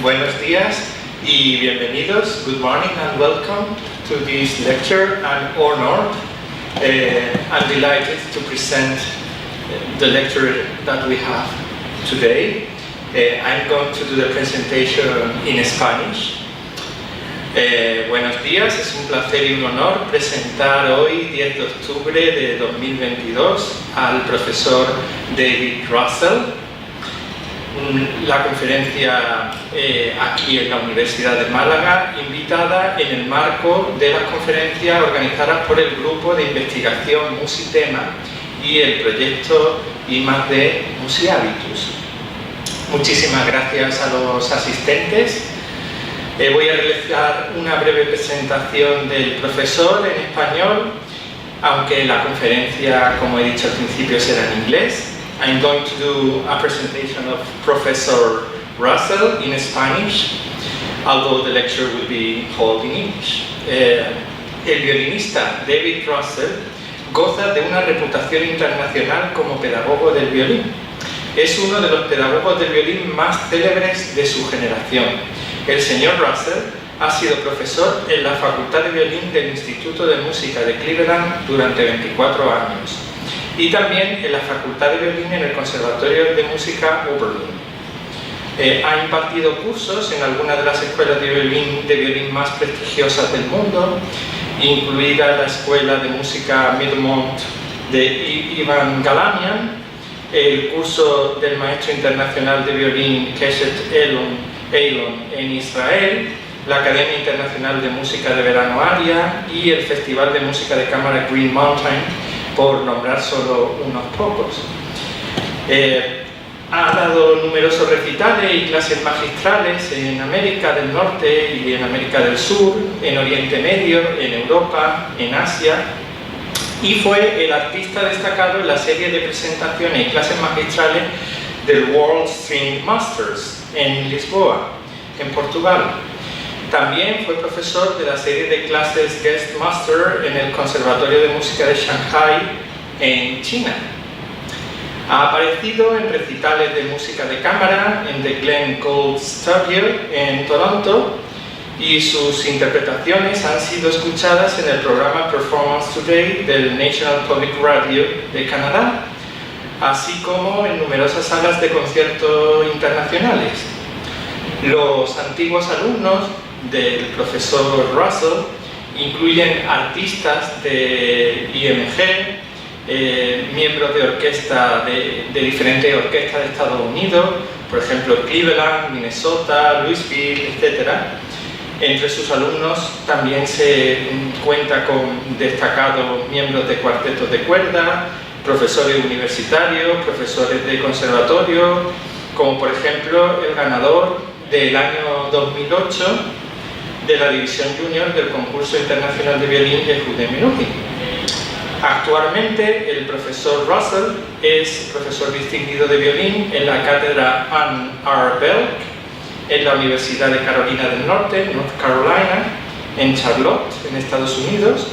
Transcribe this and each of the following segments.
Buenos días y bienvenidos. Good morning and welcome to this lecture. I'm honored. I'm delighted to present the lecture that we have today. I'm going to do the presentation in Spanish. Buenos días, es un placer y un honor presentar hoy, 10 de octubre de 2022, al profesor David Russell. La conferencia aquí en la Universidad de Málaga, invitada en el marco de las conferencias organizadas por el Grupo de Investigación Musithema y el proyecto I+D Musihabitus. Muchísimas gracias a los asistentes. Voy a realizar una breve presentación del profesor en español, aunque la conferencia, como he dicho al principio, será en inglés. I'm going to do a presentation of Professor Russell in Spanish, although the lecture will be held in English. El violinista David Russell goza de una reputación internacional como pedagogo del violín. Es uno de los pedagogos del violín más célebres de su generación. El señor Russell ha sido profesor en la Facultad de Violín del Instituto de Música de Cleveland durante 24 años y también en la Facultad de Violín en el Conservatorio de Música Berlín. Ha impartido cursos en algunas de las escuelas de violín más prestigiosas del mundo, incluida la Escuela de Música Midmont de Ivan Galamian, el curso del Maestro Internacional de Violín Keshet Eilon en Israel, la Academia Internacional de Música de Verano Aria y el Festival de Música de Cámara Green Mountain, por nombrar solo unos pocos. Ha dado numerosos recitales y clases magistrales en América del Norte y en América del Sur, en Oriente Medio, en Europa, en Asia, y fue el artista destacado en la serie de presentaciones y clases magistrales del World String Masters en Lisboa, en Portugal. También fue profesor de la serie de clases Guest Master en el Conservatorio de Música de Shanghai, en China. Ha aparecido en recitales de música de cámara en The Glenn Gould Studio en Toronto y sus interpretaciones han sido escuchadas en el programa Performance Today del National Public Radio de Canadá, así como en numerosas salas de concierto internacionales. Los antiguos alumnos del profesor Russell incluyen artistas de IMG, miembros de orquesta de diferentes orquestas de Estados Unidos, por ejemplo Cleveland, Minnesota, Louisville, etc. Entre sus alumnos también se cuenta con destacados miembros de cuartetos de cuerda, profesores universitarios, profesores de conservatorio, como por ejemplo el ganador del año 2008 de la División Junior del Concurso Internacional de Violín de HUM067. Actualmente el profesor Russell es profesor distinguido de violín en la cátedra Ann R. Belk en la Universidad de Carolina del Norte, North Carolina, en Charlotte, en Estados Unidos.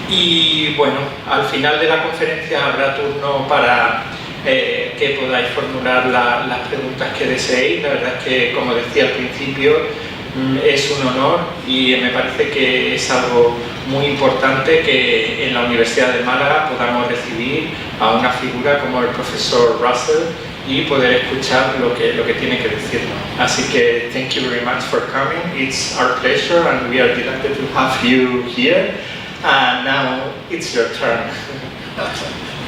Y bueno, al final de la conferencia habrá turno para que podáis formular las preguntas que deseéis. La verdad es que, como decía al principio, es un honor y me parece que es algo muy importante que en la Universidad de Málaga podamos recibir a una figura como el profesor Russell y poder escuchar lo que tiene que decirnos. Así que thank you very much for coming. It's our pleasure and we are delighted to have you here. And now it's your turn.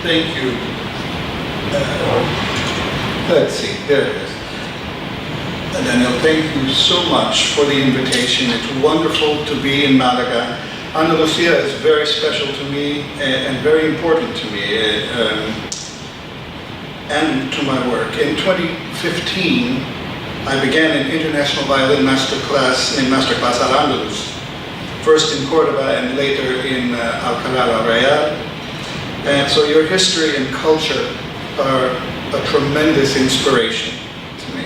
Thank you. Let's see, there it is. Daniel, thank you so much for the invitation. It's wonderful to be in Malaga. Andalusia is very special to me and very important to me and to my work. In 2015, I began an international violin masterclass named Masterclass Al Andalus, first in Cordoba and later in Alcalá la Real. And so your history and culture are a tremendous inspiration to me.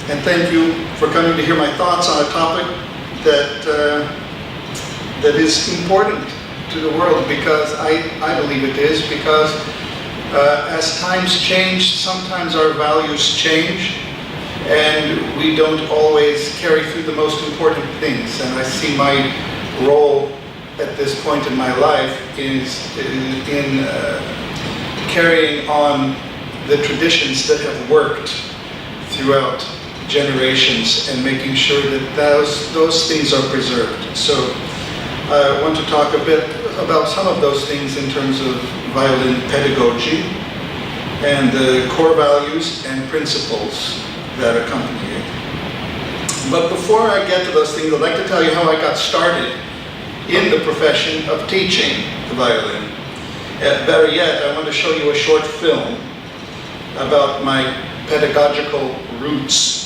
And thank you for coming to hear my thoughts on a topic that is important to the world, because I believe it is, because As times change, sometimes our values change, and we don't always carry through the most important things. And I see my role at this point in my life is in carrying on the traditions that have worked throughout generations and making sure that those things are preserved. So I want to talk a bit about some of those things in terms of violin pedagogy and the core values and principles that accompany it. But before I get to those things, I'd like to tell you how I got started in the profession of teaching the violin. Better yet, I want to show you a short film about my pedagogical roots,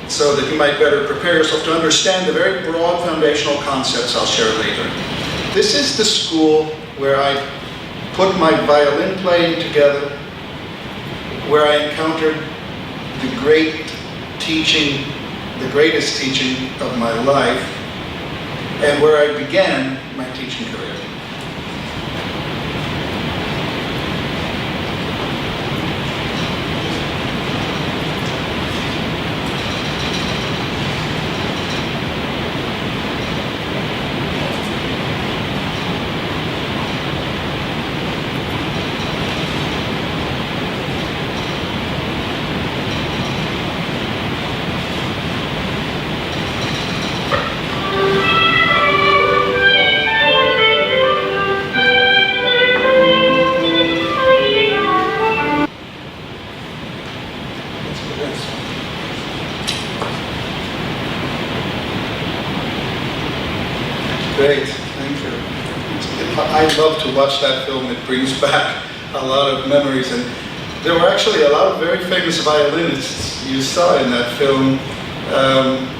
so that you might better prepare yourself to understand the very broad foundational concepts I'll share later. This is the school where I put my violin playing together, where I encountered the greatest teaching of my life, and where I began my teaching career. Great, thank you. I love to watch that film. It brings back a lot of memories, and there were actually a lot of very famous violinists you saw in that film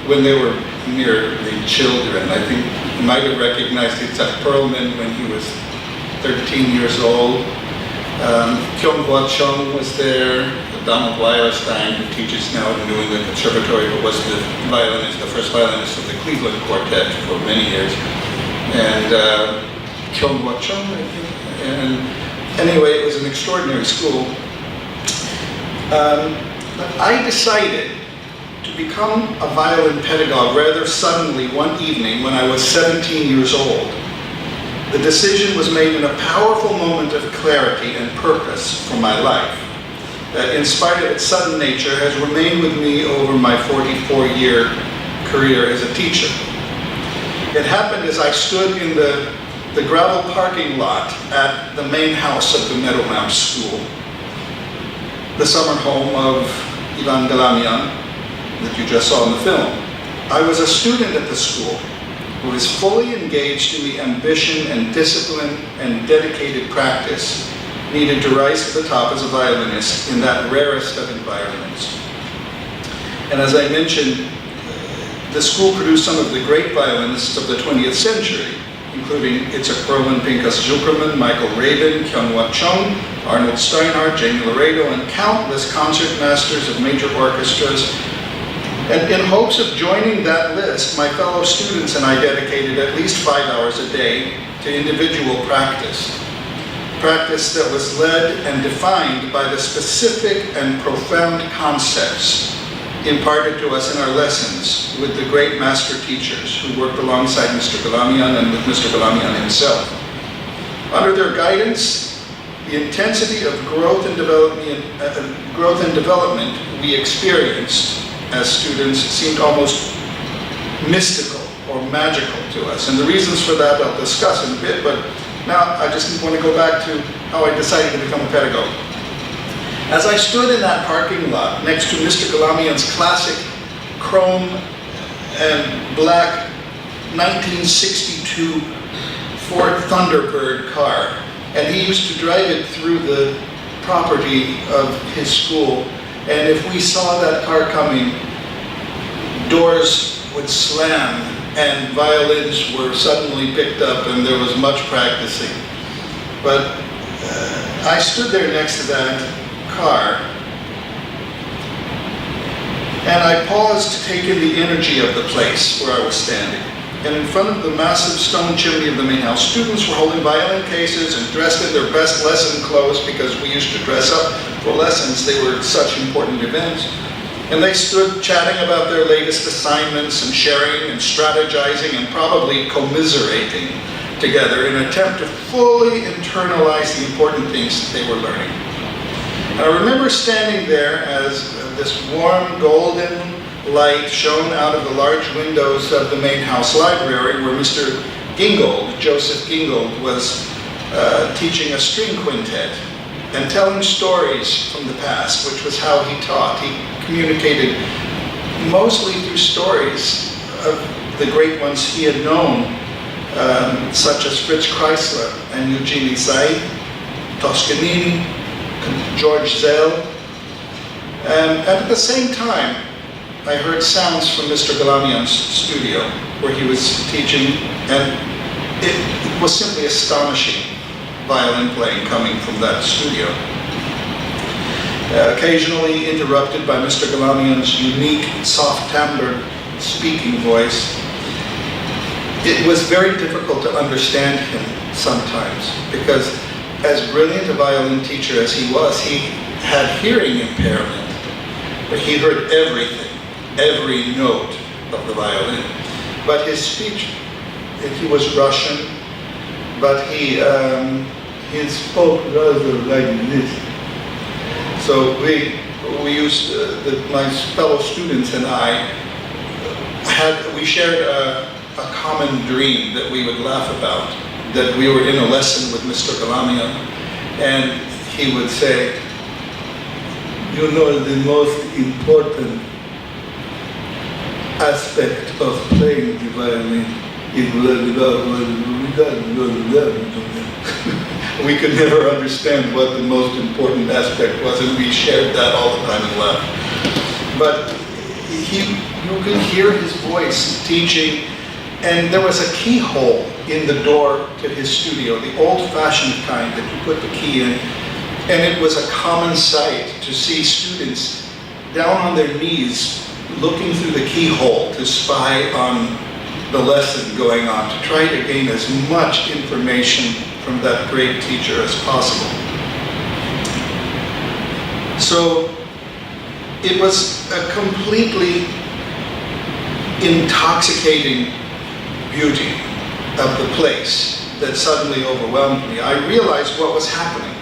when they were merely children. I think you might have recognized Itzhak Perlman when he was 13 years old. Kyung-Hwa Chung was there. Donald Weierstein, who teaches now at the New England Conservatory, but was the first violinist of the Cleveland Quartet for many years. And Kyung-Hwa Chung, I think. And anyway, it was an extraordinary school. I decided to become a violin pedagogue rather suddenly one evening when I was 17 years old. The decision was made in a powerful moment of clarity and purpose for my life that, in spite of its sudden nature, has remained with me over my 44-year career as a teacher. It happened as I stood in the gravel parking lot at the main house of the Meadowmount School, the summer home of Ivan Galamian that you just saw in the film. I was a student at the school who was fully engaged in the ambition and discipline and dedicated practice needed to rise to the top as a violinist in that rarest of environments. And as I mentioned, the school produced some of the great violinists of the 20th century, including Itzhak Perlman, Pinchas Zuckerman, Michael Rabin, Kyung-Hwa Chung, Arnold Steinhardt, Jamie Laredo, and countless concert masters of major orchestras. And in hopes of joining that list, my fellow students and I dedicated at least 5 hours a day to individual practice that was led and defined by the specific and profound concepts imparted to us in our lessons with the great master teachers who worked alongside Mr. Galamian and with Mr. Galamian himself. Under their guidance, the intensity of growth and development we experienced as students seemed almost mystical or magical to us. And the reasons for that I'll discuss in a bit, but now I just want to go back to how I decided to become a pedagogue. As I stood in that parking lot next to Mr. Galamian's classic chrome and black 1962 Ford Thunderbird car, and he used to drive it through the property of his school, and if we saw that car coming, doors would slam and violins were suddenly picked up and there was much practicing. But I stood there next to that car and I paused to take in the energy of the place where I was standing. and in front of the massive stone chimney of the main house, students were holding violin cases and dressed in their best lesson clothes, because we used to dress up for lessons. They were such important events. And they stood chatting about their latest assignments and sharing and strategizing and probably commiserating together in an attempt to fully internalize the important things that they were learning. And I remember standing there as this warm golden light shone out of the large windows of the main house library, where Mr. Gingold, Joseph Gingold, was teaching a string quintet and telling stories from the past, which was how he taught. He communicated mostly through stories of the great ones he had known, such as Fritz Kreisler and Eugenie Said, Toscanini, George Zell. And at the same time, I heard sounds from Mr. Galamian's studio, where he was teaching, and it was simply astonishing violin playing coming from that studio. Occasionally interrupted by Mr. Galamian's unique, soft timbre speaking voice. It was very difficult to understand him sometimes, because as brilliant a violin teacher as he was, he had hearing impairment, but he heard everything, every note of the violin. But his speech, he was Russian, but he spoke rather like this. So we used, my fellow students and I, we shared a common dream that we would laugh about, that we were in a lesson with Mr. Galamian, and he would say, you know, the most important aspect of playing the violin is we could never understand what the most important aspect was, and we shared that all the time and laughed. But you could hear his voice teaching, and there was a keyhole in the door to his studio, the old-fashioned kind that you put the key in, and it was a common sight to see students down on their knees looking through the keyhole to spy on the lesson going on, to try to gain as much information from that great teacher as possible. So it was a completely intoxicating beauty of the place that suddenly overwhelmed me. I realized what was happening.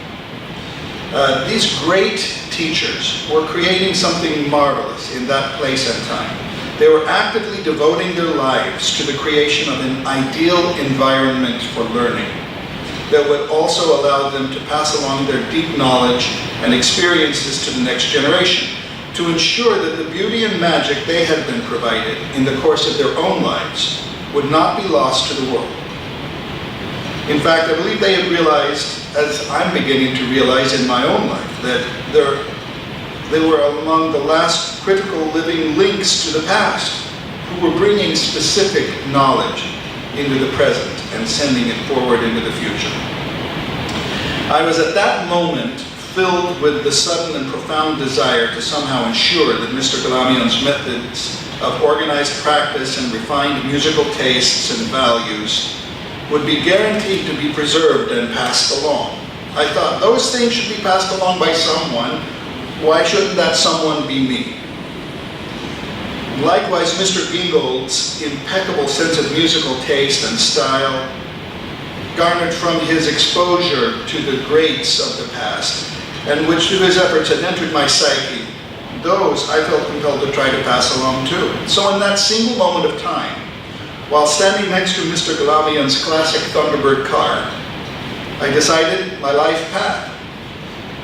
These great teachers were creating something marvelous in that place and time. They were actively devoting their lives to the creation of an ideal environment for learning that would also allow them to pass along their deep knowledge and experiences to the next generation, to ensure that the beauty and magic they had been provided in the course of their own lives would not be lost to the world. In fact, I believe they had realized, as I'm beginning to realize in my own life, that they were among the last critical living links to the past, who were bringing specific knowledge into the present and sending it forward into the future. I was at that moment filled with the sudden and profound desire to somehow ensure that Mr. Galamian's methods of organized practice and refined musical tastes and values would be guaranteed to be preserved and passed along. I thought, those things should be passed along by someone. Why shouldn't that someone be me? Likewise, Mr. Gingold's impeccable sense of musical taste and style, garnered from his exposure to the greats of the past, and which through his efforts had entered my psyche, those I felt compelled to try to pass along too. So in that single moment of time, while standing next to Mr. Galamian's classic Thunderbird car, I decided my life path.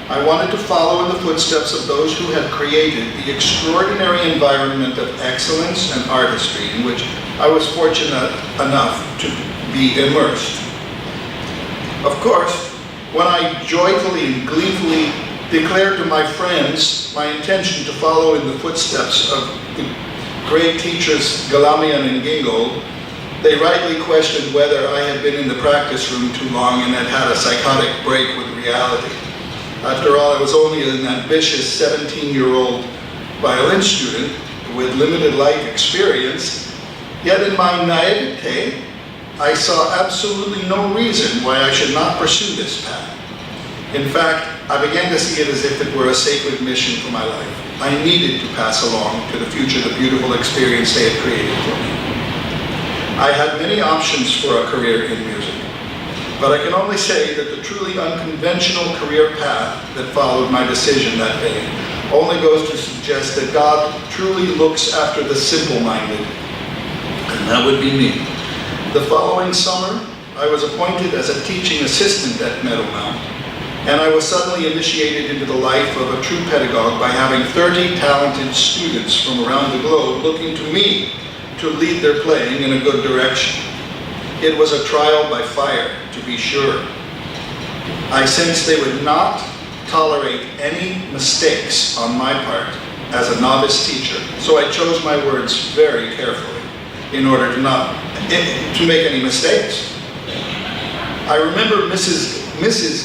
I wanted to follow in the footsteps of those who had created the extraordinary environment of excellence and artistry in which I was fortunate enough to be immersed. Of course, when I joyfully and gleefully declared to my friends my intention to follow in the footsteps of the great teachers Galamian and Gingold, they rightly questioned whether I had been in the practice room too long and had had a psychotic break with reality. After all, I was only an ambitious 17-year-old violin student with limited life experience, Yet in my naivete, I saw absolutely no reason why I should not pursue this path. In fact, I began to see it as if it were a sacred mission for my life. I needed to pass along to the future the beautiful experience they had created for me. I had many options for a career in music, but I can only say that the truly unconventional career path that followed my decision that day only goes to suggest that God truly looks after the simple-minded, and that would be me. The following summer, I was appointed as a teaching assistant at Meadowmount, and I was suddenly initiated into the life of a true pedagogue by having 30 talented students from around the globe looking to me to lead their playing in a good direction. It was a trial by fire, to be sure. I sensed they would not tolerate any mistakes on my part as a novice teacher, so I chose my words very carefully in order to make any mistakes. I remember Mrs.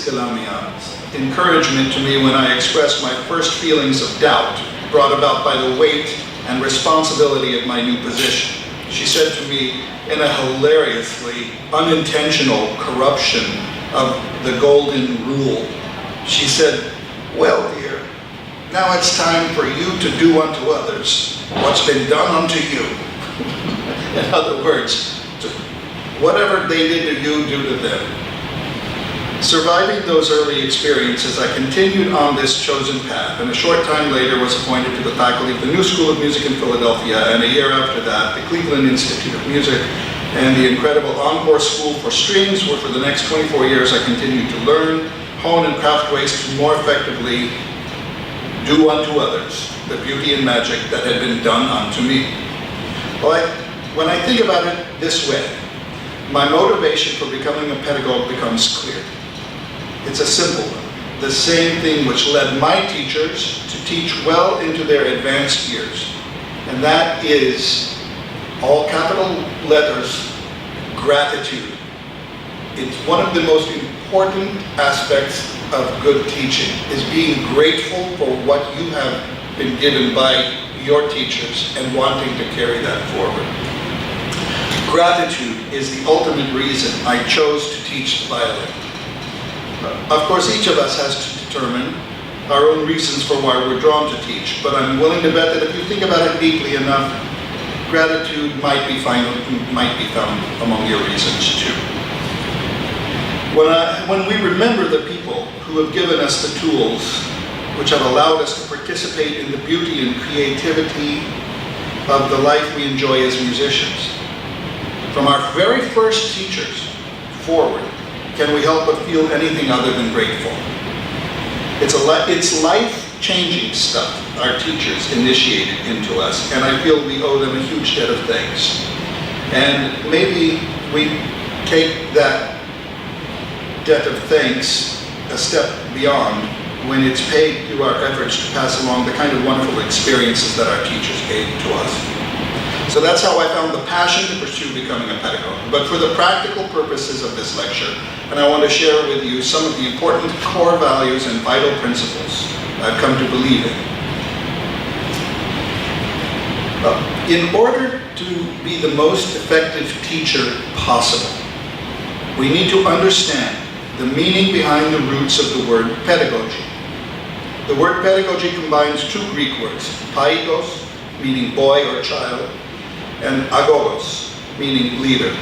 Galamian's encouragement to me when I expressed my first feelings of doubt brought about by the weight and responsibility of my new position. She said to me in a hilariously unintentional corruption of the golden rule, she said, "Well, dear, now it's time for you to do unto others what's been done unto you." In other words, whatever they did to you, do to them. Surviving those early experiences, I continued on this chosen path, and a short time later was appointed to the faculty of the New School of Music in Philadelphia, and a year after that, the Cleveland Institute of Music and the incredible Encore School for Strings, where for the next 24 years I continued to learn, hone, and craft ways to more effectively do unto others the beauty and magic that had been done unto me. Well, when I think about it this way, my motivation for becoming a pedagogue becomes clear. It's a simple one, the same thing which led my teachers to teach well into their advanced years, and that is, all capital letters, gratitude. It's one of the most important aspects of good teaching, is being grateful for what you have been given by your teachers and wanting to carry that forward. Gratitude is the ultimate reason I chose to teach the violin. Of course, each of us has to determine our own reasons for why we're drawn to teach, but I'm willing to bet that if you think about it deeply enough, gratitude might be found among your reasons too. When we remember the people who have given us the tools which have allowed us to participate in the beauty and creativity of the life we enjoy as musicians, from our very first teachers forward, can we help but feel anything other than grateful? It's life-changing stuff our teachers initiated into us, and I feel we owe them a huge debt of thanks. And maybe we take that debt of thanks a step beyond when it's paid through our efforts to pass along the kind of wonderful experiences that our teachers gave to us. So that's how I found the passion to pursue becoming a pedagogue. But for the practical purposes of this lecture, and I want to share with you some of the important core values and vital principles I've come to believe in. In order to be the most effective teacher possible, we need to understand the meaning behind the roots of the word pedagogy. The word pedagogy combines two Greek words, paigos, meaning boy or child, and agogos, meaning leader.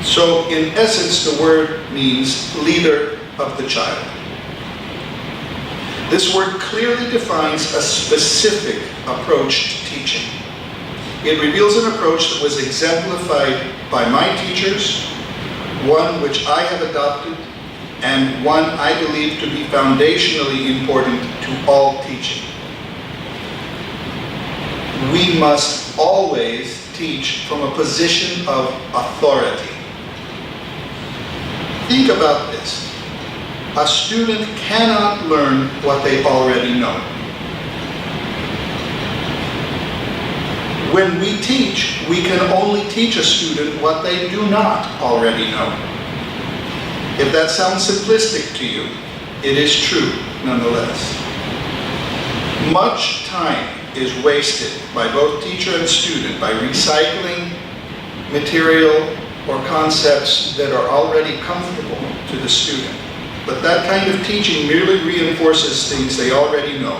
So in essence, the word means leader of the child. This word clearly defines a specific approach to teaching. It reveals an approach that was exemplified by my teachers, one which I have adopted, and one I believe to be foundationally important to all teaching. We must always teach from a position of authority. Think about this. A student cannot learn what they already know. When we teach, we can only teach a student what they do not already know. If that sounds simplistic to you, it is true nonetheless. Much time is wasted by both teacher and student by recycling material or concepts that are already comfortable to the student. But that kind of teaching merely reinforces things they already know.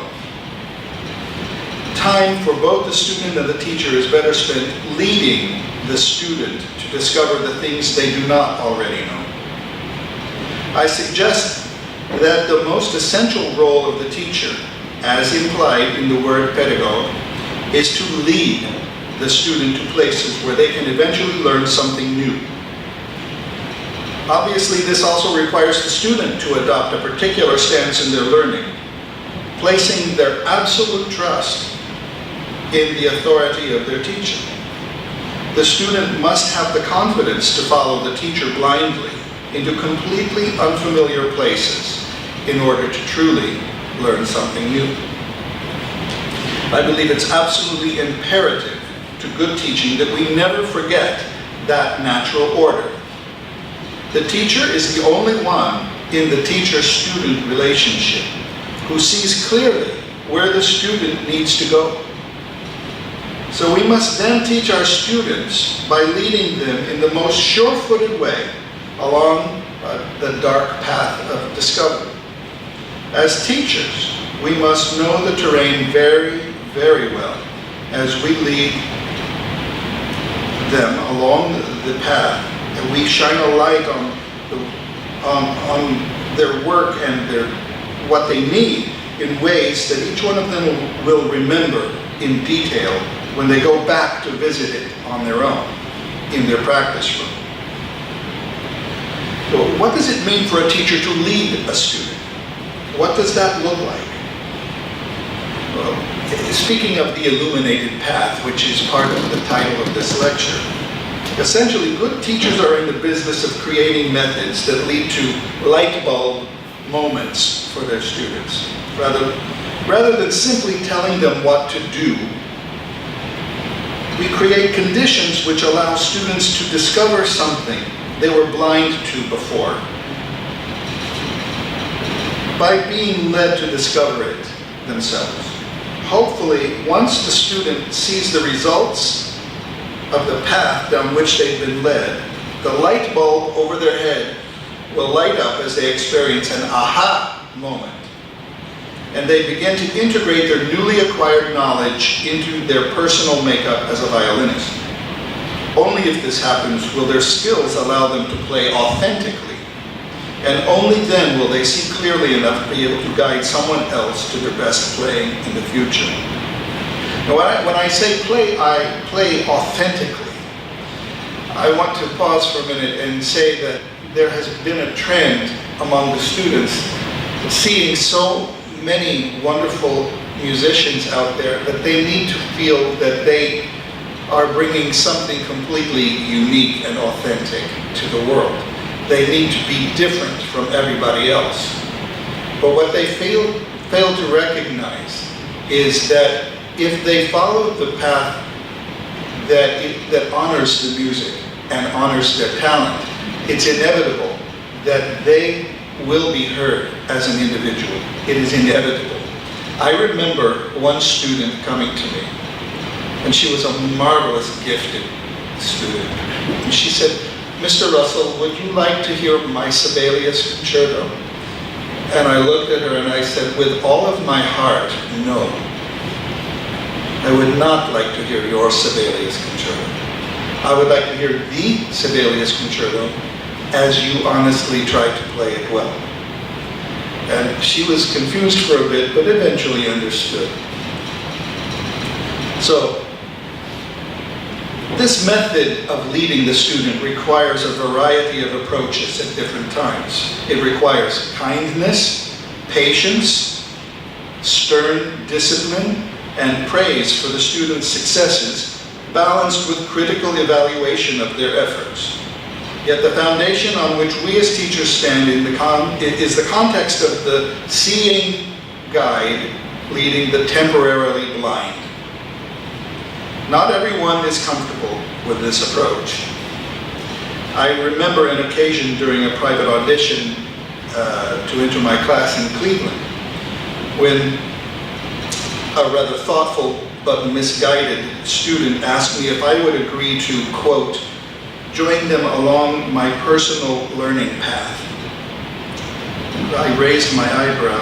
Time for both the student and the teacher is better spent leading the student to discover the things they do not already know. I suggest that the most essential role of the teacher, as implied in the word pedagogue, is to lead the student to places where they can eventually learn something new. Obviously, this also requires the student to adopt a particular stance in their learning, placing their absolute trust in the authority of their teacher. The student must have the confidence to follow the teacher blindly into completely unfamiliar places in order to truly learn something new. I believe it's absolutely imperative to good teaching that we never forget that natural order. The teacher is the only one in the teacher-student relationship who sees clearly where the student needs to go. So we must then teach our students by leading them in the most sure-footed way along the dark path of discovery. As teachers, we must know the terrain very, very well as we lead them along the path, and we shine a light on their work and what they need in ways that each one of them will remember in detail when they go back to visit it on their own in their practice room. So what does it mean for a teacher to lead a student? What does that look like? Well, speaking of the illuminated path, which is part of the title of this lecture, essentially good teachers are in the business of creating methods that lead to light bulb moments for their students. Rather than simply telling them what to do, we create conditions which allow students to discover something they were blind to before. By being led to discover it themselves. Hopefully, once the student sees the results of the path down which they've been led, the light bulb over their head will light up as they experience an aha moment. And they begin to integrate their newly acquired knowledge into their personal makeup as a violinist. Only if this happens will their skills allow them to play authentically. And only then will they see clearly enough to be able to guide someone else to their best playing in the future. Now, when I say play, I play authentically. I want to pause for a minute and say that there has been a trend among the students seeing so many wonderful musicians out there that they need to feel that they are bringing something completely unique and authentic to the world. They need to be different from everybody else. But what they fail to recognize is that if they follow the path that honors the music and honors their talent, it's inevitable that they will be heard as an individual. It is inevitable. I remember one student coming to me, and she was a marvelous, gifted student. And she said, "Mr. Russell, would you like to hear my Sibelius concerto?" And I looked at her and I said, "With all of my heart, no. I would not like to hear your Sibelius concerto. I would like to hear the Sibelius concerto as you honestly tried to play it well." And she was confused for a bit, but eventually understood. So, this method of leading the student requires a variety of approaches at different times. It requires kindness, patience, stern discipline, and praise for the student's successes, balanced with critical evaluation of their efforts. Yet the foundation on which we as teachers stand is the context of the seeing guide leading the temporarily blind. Not everyone is comfortable with this approach. I remember an occasion during a private audition to enter my class in Cleveland, when a rather thoughtful but misguided student asked me if I would agree to, quote, join them along my personal learning path. I raised my eyebrow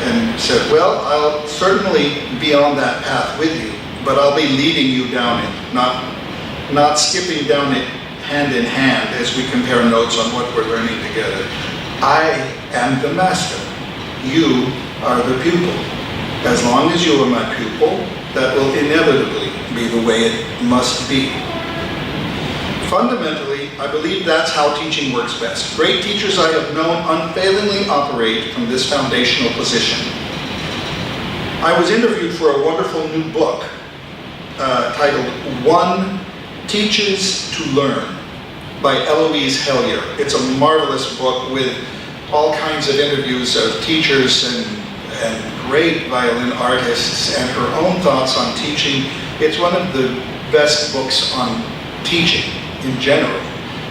and said, well, I'll certainly be on that path with you, but I'll be leading you down it, not skipping down it hand in hand as we compare notes on what we're learning together. I am the master. You are the pupil. As long as you are my pupil, that will inevitably be the way it must be. Fundamentally, I believe that's how teaching works best. Great teachers I have known unfailingly operate from this foundational position. I was interviewed for a wonderful new book titled One Teaches to Learn by Eloise Hellier. It's a marvelous book with all kinds of interviews of teachers and great violin artists and her own thoughts on teaching. It's one of the best books on teaching in general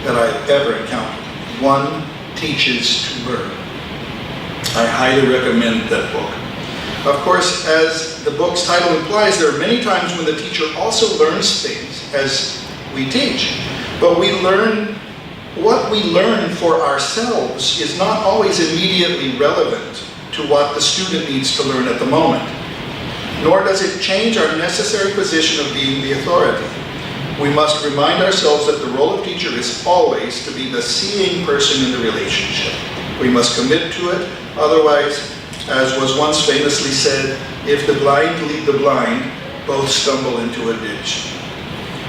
that I've ever encountered. One Teaches to Learn. I highly recommend that book. Of course, as the book's title implies, there are many times when the teacher also learns things as we teach. But what we learn for ourselves is not always immediately relevant to what the student needs to learn at the moment. Nor does it change our necessary position of being the authority. We must remind ourselves that the role of teacher is always to be the seeing person in the relationship. We must commit to it, otherwise, as was once famously said, if the blind lead the blind, both stumble into a ditch.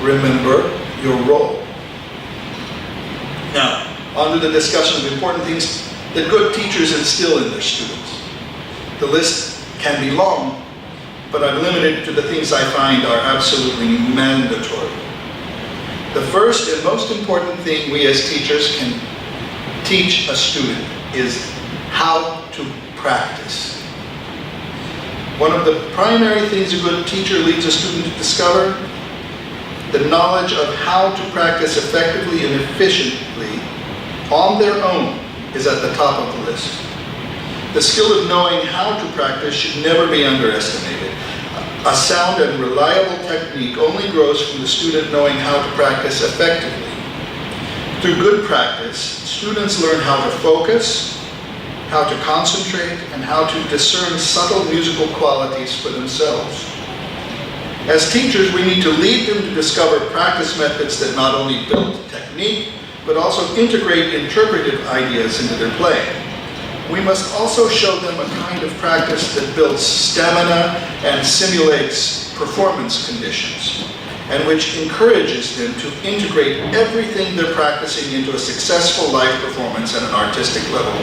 Remember your role. Now, on to the discussion of important things that good teachers instill in their students. The list can be long, but I've limited it to the things I find are absolutely mandatory. The first and most important thing we as teachers can teach a student is how to practice. One of the primary things a good teacher leads a student to discover, the knowledge of how to practice effectively and efficiently on their own is at the top of the list. The skill of knowing how to practice should never be underestimated. A sound and reliable technique only grows from the student knowing how to practice effectively. Through good practice, students learn how to focus, how to concentrate, and how to discern subtle musical qualities for themselves. As teachers, we need to lead them to discover practice methods that not only build technique, but also integrate interpretive ideas into their playing. We must also show them a kind of practice that builds stamina and simulates performance conditions, and which encourages them to integrate everything they're practicing into a successful live performance at an artistic level,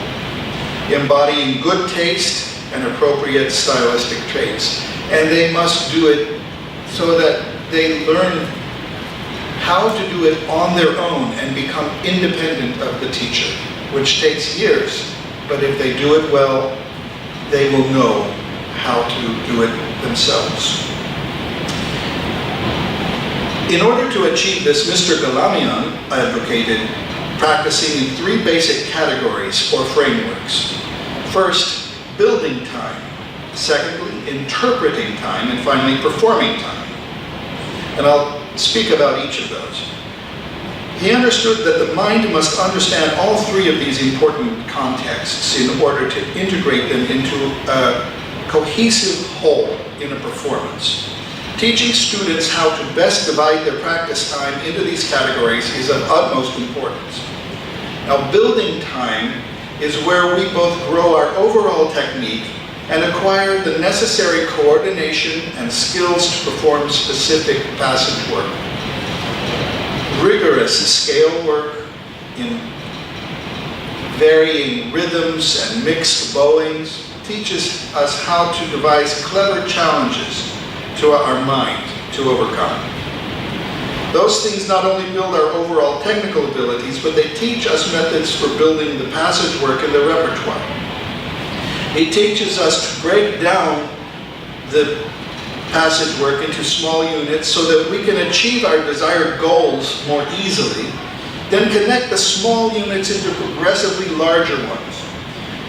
embodying good taste and appropriate stylistic traits. And they must do it so that they learn how to do it on their own and become independent of the teacher, which takes years. But if they do it well, they will know how to do it themselves. In order to achieve this, Mr. Galamian advocated practicing in three basic categories or frameworks. First, building time. Secondly, interpreting time. And finally, performing time. And I'll speak about each of those. He understood that the mind must understand all three of these important contexts in order to integrate them into a cohesive whole in a performance. Teaching students how to best divide their practice time into these categories is of utmost importance. Now, building time is where we both grow our overall technique and acquire the necessary coordination and skills to perform specific passage work. Rigorous scale work in varying rhythms and mixed bowings teaches us how to devise clever challenges to our mind to overcome. Those things not only build our overall technical abilities, but they teach us methods for building the passage work in the repertoire. It teaches us to break down the passage work into small units so that we can achieve our desired goals more easily, then connect the small units into progressively larger ones.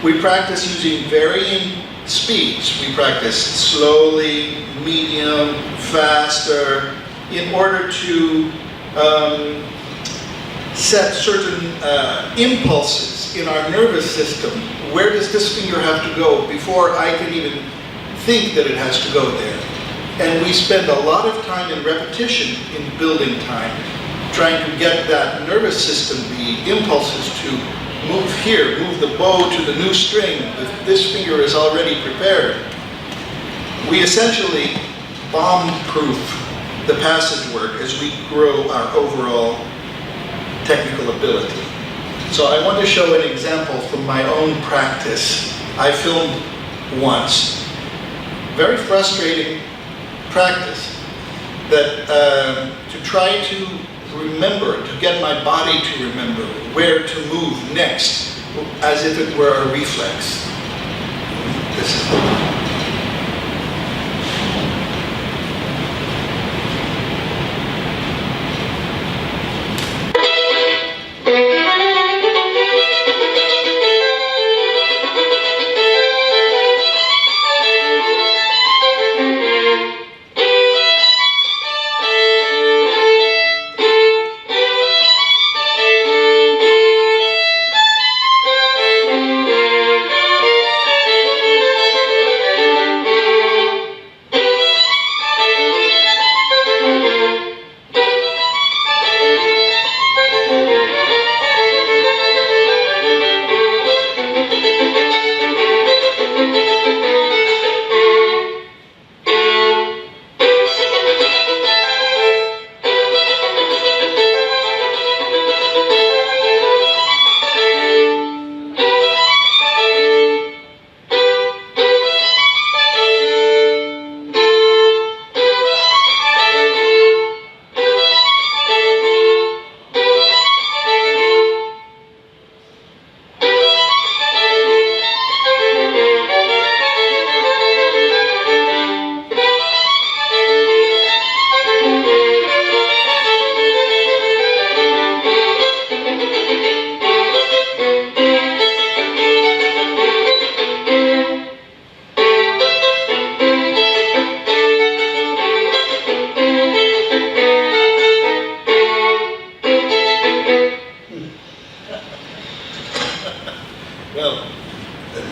We practice using varying speeds. We practice slowly, medium, faster, in order to set certain impulses in our nervous system. Where does this finger have to go before I can even think that it has to go there? And we spend a lot of time in repetition in building time, trying to get that nervous system, the impulses to move here, move the bow to the new string. This finger is already prepared. We essentially bomb-proof the passage work as we grow our overall technical ability. So I want to show an example from my own practice. I filmed once. Very frustrating practice that to try to remember, to get my body to remember where to move next, as if it were a reflex. This is the one.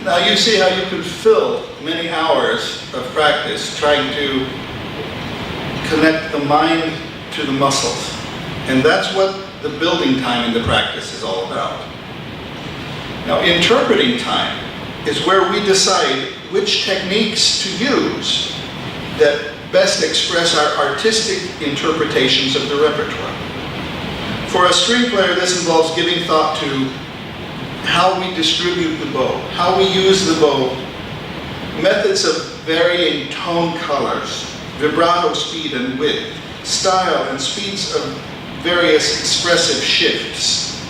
Now you see how you could fill many hours of practice trying to connect the mind to the muscles. And that's what the building time in the practice is all about. Now, interpreting time is where we decide which techniques to use that best express our artistic interpretations of the repertoire. For a string player, this involves giving thought to how we distribute the bow, how we use the bow, methods of varying tone colors, vibrato speed and width, style and speeds of various expressive shifts.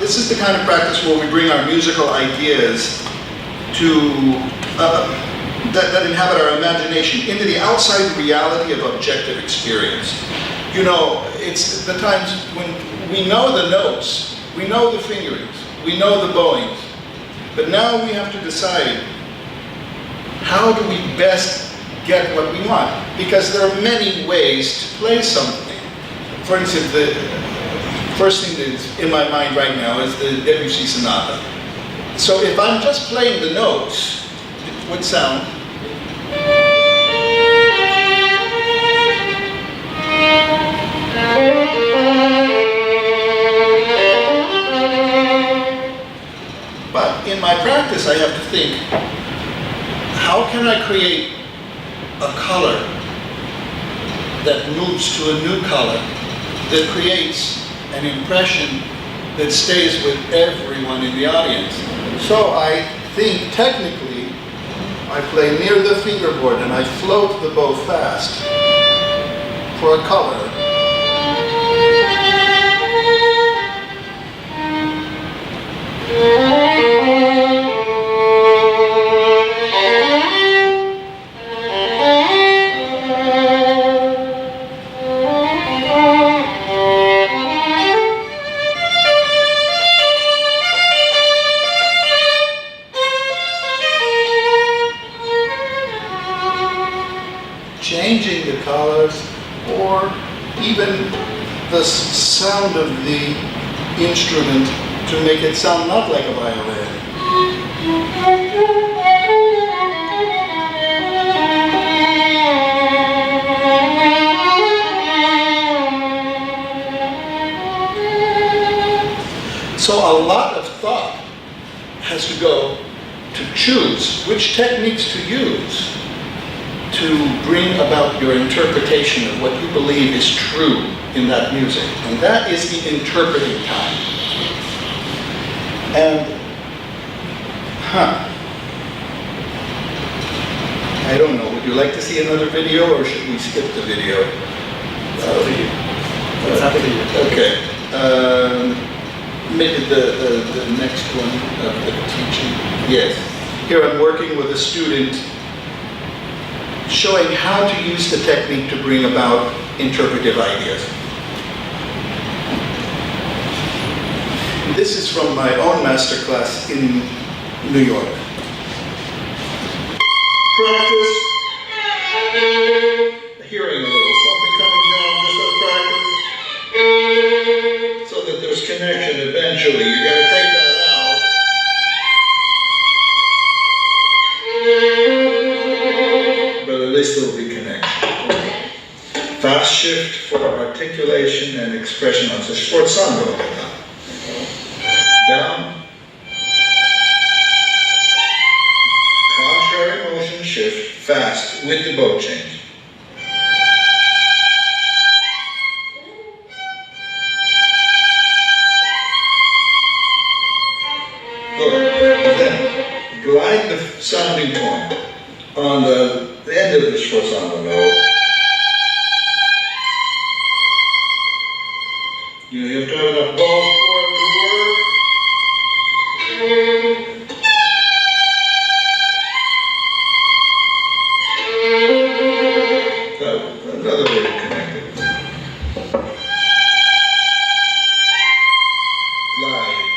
This is the kind of practice where we bring our musical ideas to that inhabit our imagination into the outside reality of objective experience. You know, it's the times when we know the notes, we know the fingerings, we know the bowings, but now we have to decide how do we best get what we want, because there are many ways to play something. For instance, the first thing that's in my mind right now is the Debussy Sonata. So if I'm just playing the notes, it would sound. But in my practice, I have to think, how can I create a color that moves to a new color, that creates an impression that stays with everyone in the audience? So I think technically, I play near the fingerboard and I float the bow fast for a color. Changing the colors, or even the sound of the instrument to make it sound not like a violin. So a lot of thought has to go to choose which techniques to use to bring about your interpretation of what you believe is true in that music. And that is the interpreting time. And, I don't know, would you like to see another video or should we skip the video? It's up to you. Okay. Maybe the next one of the teaching. Yes. Here I'm working with a student showing how to use the technique to bring about interpretive ideas. This is from my own masterclass in New York. Practice hearing a little, something coming down just as practice. So that there's connection eventually. You gotta take that out. But at least there'll be connection. Fast shift for articulation and expression. Alltså sforzando detta. Down. Contrary motion shift fast with the bow change. Glide the sounding point on the end of the sforzando note. You have to have enough balls for it to work. Another way to connect it. Glide.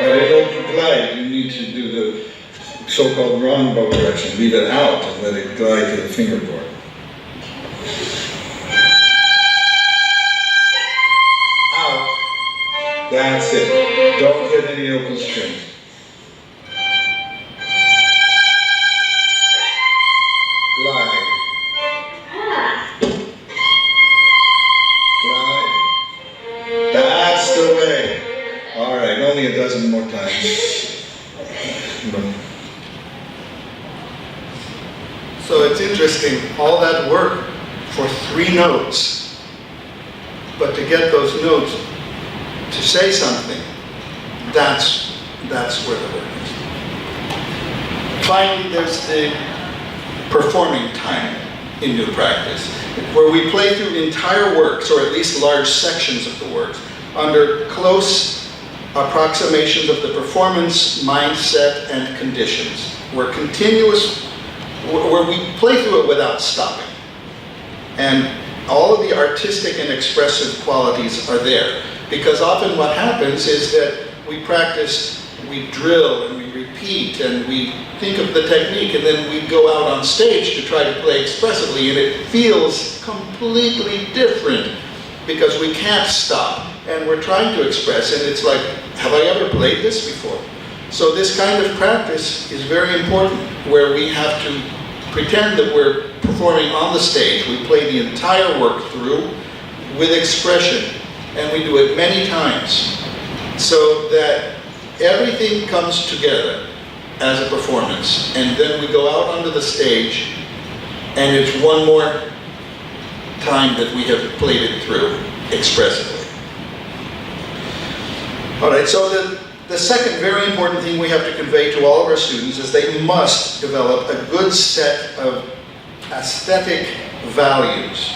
But I don't do glide. You need to do the so-called wrong bow direction. Leave it out and let it glide to the fingerboard. Out. That's it. Don't get any open strings. Glide. Glide. That's the way. All right, only a dozen more times. So it's interesting, all that work for 3 notes, but to get those notes to say something, that's where the work is. Finally, there's the performing time in new practice, where we play through entire works, or at least large sections of the works, under close approximations of the performance, mindset, and conditions, where we play through it without stopping. And all of the artistic and expressive qualities are there. Because often what happens is that we practice, we drill, and we repeat, and we think of the technique, and then we go out on stage to try to play expressively, and it feels completely different because we can't stop, and we're trying to express, and it's like, have I ever played this before? So this kind of practice is very important, where we have to pretend that we're performing on the stage. We play the entire work through with expression, and we do it many times, so that everything comes together as a performance. And then we go out onto the stage, and it's one more time that we have played it through expressively. All right, so the second very important thing we have to convey to all of our students is they must develop a good set of aesthetic values.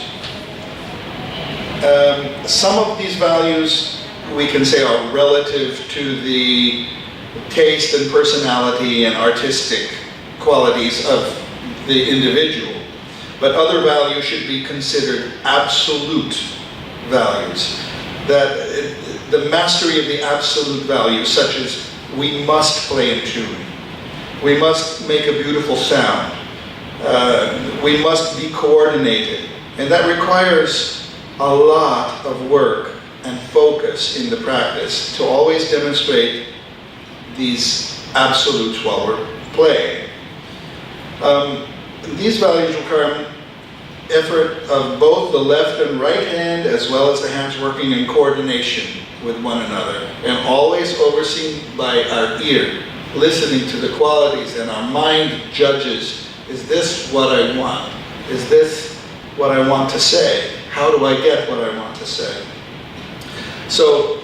Some of these values we can say are relative to the taste and personality and artistic qualities of the individual, but other values should be considered absolute values. That the mastery of the absolute values, such as we must play in tune, we must make a beautiful sound, we must be coordinated, and that requires a lot of work and focus in the practice to always demonstrate these absolutes while we're playing. These values require effort of both the left and right hand, as well as the hands working in coordination with one another, and always overseen by our ear, listening to the qualities, and our mind judges, is this what I want? Is this what I want to say? How do I get what I want to say? So,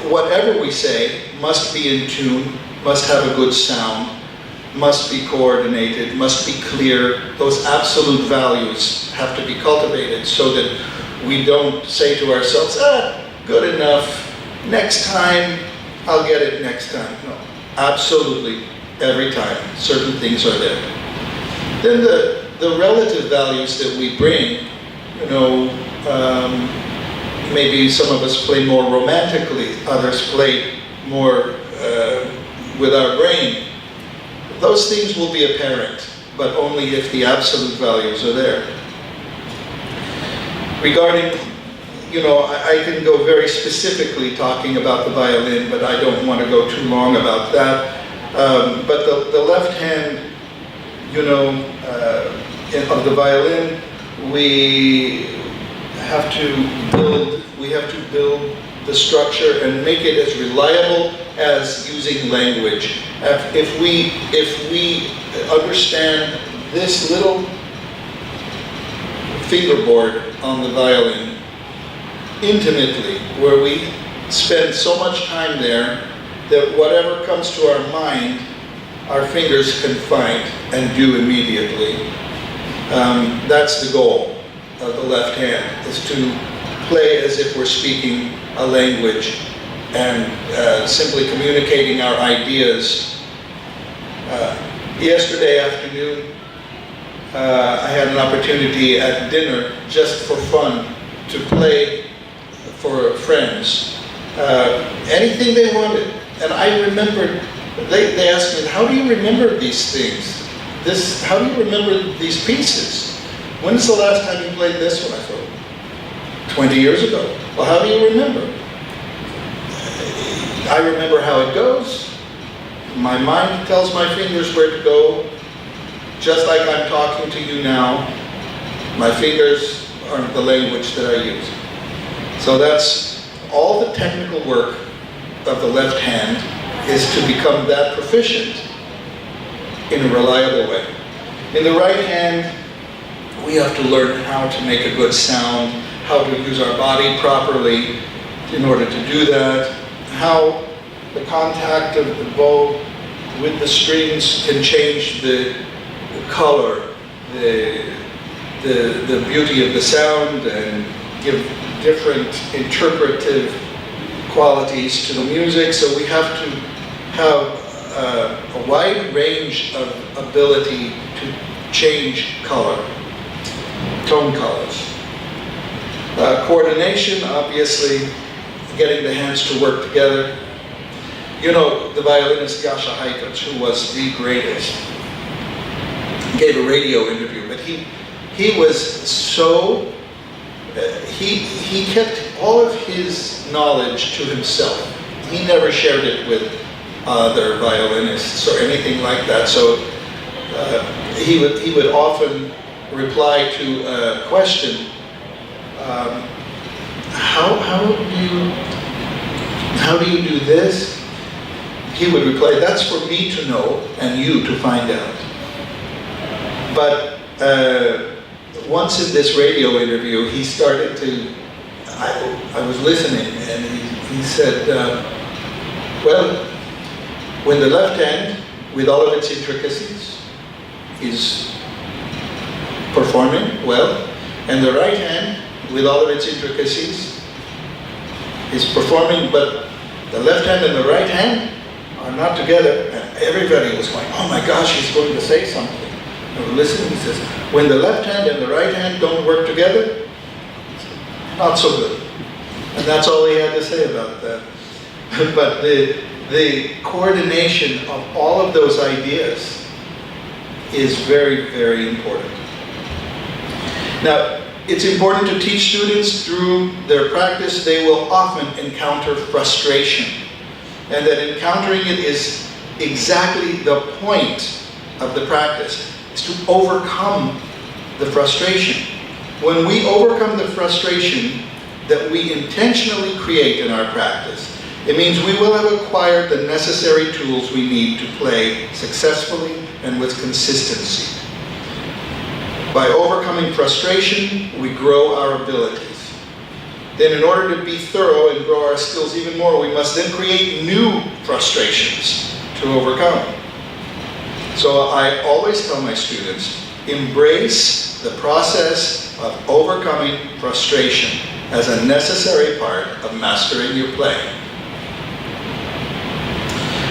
whatever we say must be in tune, must have a good sound, must be coordinated, must be clear. Those absolute values have to be cultivated so that we don't say to ourselves, good enough, next time, I'll get it next time. No, absolutely, every time, certain things are there. Then the relative values that we bring, you know, maybe some of us play more romantically, others play more with our brain. Those things will be apparent, but only if the absolute values are there. Regarding, you know, I can go very specifically talking about the violin, but I don't want to go too long about that. But the left hand, you know, of the violin, we have to build the structure and make it as reliable as using language. If we understand this little fingerboard on the violin intimately, where we spend so much time there that whatever comes to our mind, our fingers can find and do immediately. That's the goal of the left hand, is to play as if we're speaking a language and simply communicating our ideas. Yesterday afternoon, I had an opportunity at dinner, just for fun, to play for friends anything they wanted. And I remembered, they asked me, how do you remember these things? How do you remember these pieces? When's the last time you played this one? I thought, 20 years ago. Well, how do you remember? I remember how it goes. My mind tells my fingers where to go. Just like I'm talking to you now, my fingers are the language that I use. So that's all the technical work of the left hand, is to become that proficient in a reliable way. In the right hand, we have to learn how to make a good sound, how to use our body properly in order to do that, how the contact of the bow with the strings can change the color, the beauty of the sound, and give different interpretive qualities to the music. So we have to have a wide range of ability to change color, tone colors. Coordination, obviously, getting the hands to work together. You know, the violinist Gasha Haikats, who was the greatest, gave a radio interview, but he was so, he kept all of his knowledge to himself. He never shared it with other violinists or anything like that. So he would often reply to a question, how do you do this? He would reply, that's for me to know and you to find out. But once in this radio interview, he started to, I was listening, and he said, well, when the left hand, with all of its intricacies, is performing well, and the right hand, with all of its intricacies, is performing, but the left hand and the right hand are not together, and everybody was going, oh my gosh, he's going to say something. And listen, he says, when the left hand and the right hand don't work together, not so good. And that's all he had to say about that. But the coordination of all of those ideas is very, very important. Now, It's important to teach students through their practice. They will often encounter frustration, and that encountering it is exactly the point of the practice, is to overcome the frustration. When we overcome the frustration that we intentionally create in our practice, it means we will have acquired the necessary tools we need to play successfully and with consistency. By overcoming frustration, we grow our abilities. Then in order to be thorough and grow our skills even more, we must then create new frustrations to overcome. So I always tell my students, embrace the process of overcoming frustration as a necessary part of mastering your playing.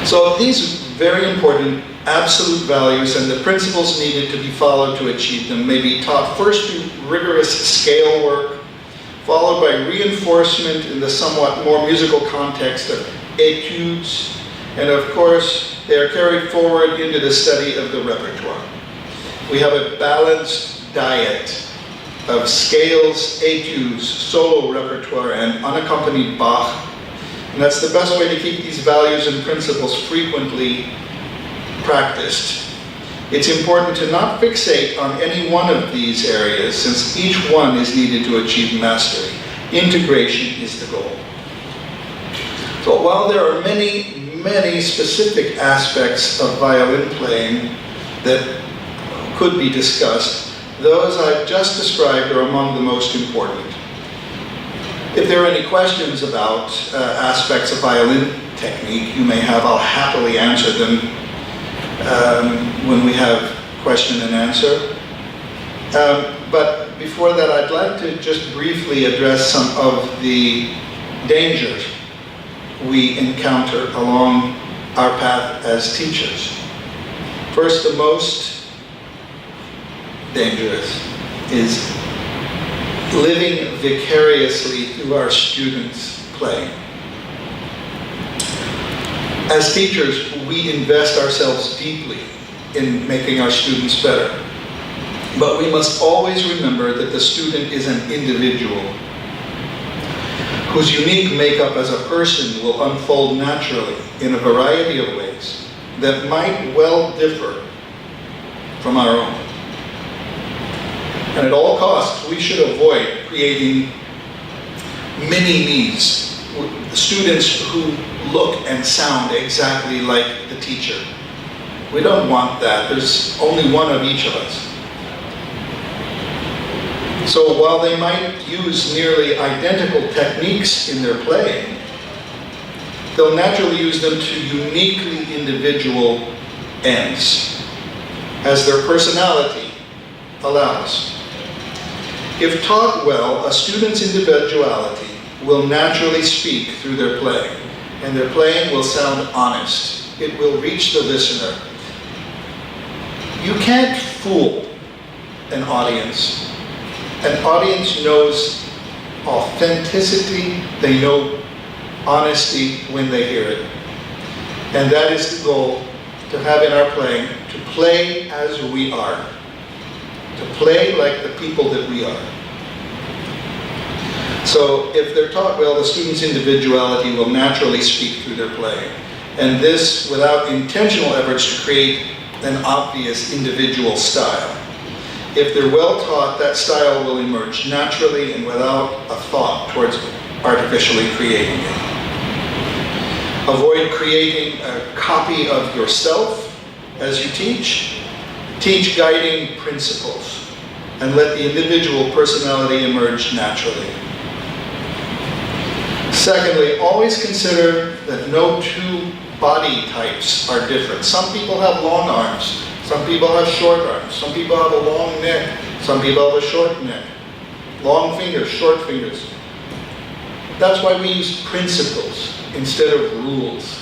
So these very important absolute values and the principles needed to be followed to achieve them may be taught first through rigorous scale work, followed by reinforcement in the somewhat more musical context of etudes, and of course they are carried forward into the study of the repertoire. We have a balanced diet of scales, etudes, solo repertoire, and unaccompanied Bach. And that's the best way to keep these values and principles frequently practiced. It's important to not fixate on any one of these areas, since each one is needed to achieve mastery. Integration is the goal. So while there are many specific aspects of violin playing that could be discussed, those I've just described are among the most important. If there are any questions about aspects of violin technique you may have, I'll happily answer them when we have question and answer. But before that, I'd like to just briefly address some of the dangers we encounter along our path as teachers. First, the most dangerous is living vicariously through our students' playing. As teachers, we invest ourselves deeply in making our students better. But we must always remember that the student is an individual whose unique makeup as a person will unfold naturally in a variety of ways that might well differ from our own. And at all costs, we should avoid creating mini-me's, students who look and sound exactly like the teacher. We don't want that. There's only one of each of us. So while they might use nearly identical techniques in their playing, they'll naturally use them to uniquely individual ends, as their personality allows. If taught well, a student's individuality will naturally speak through their playing, and their playing will sound honest. It will reach the listener. You can't fool an audience. An audience knows authenticity, they know honesty when they hear it. And that is the goal to have in our playing, to play as we are. To play like the people that we are. So if they're taught well, the student's individuality will naturally speak through their playing. And this without intentional efforts to create an obvious individual style. If they're well taught, that style will emerge naturally and without a thought towards artificially creating it. Avoid creating a copy of yourself as you teach. Teach guiding principles and let the individual personality emerge naturally. Secondly, always consider that no two body types are different. Some people have long arms, some people have short arms, some people have a long neck, some people have a short neck, long fingers, short fingers. That's why we use principles instead of rules.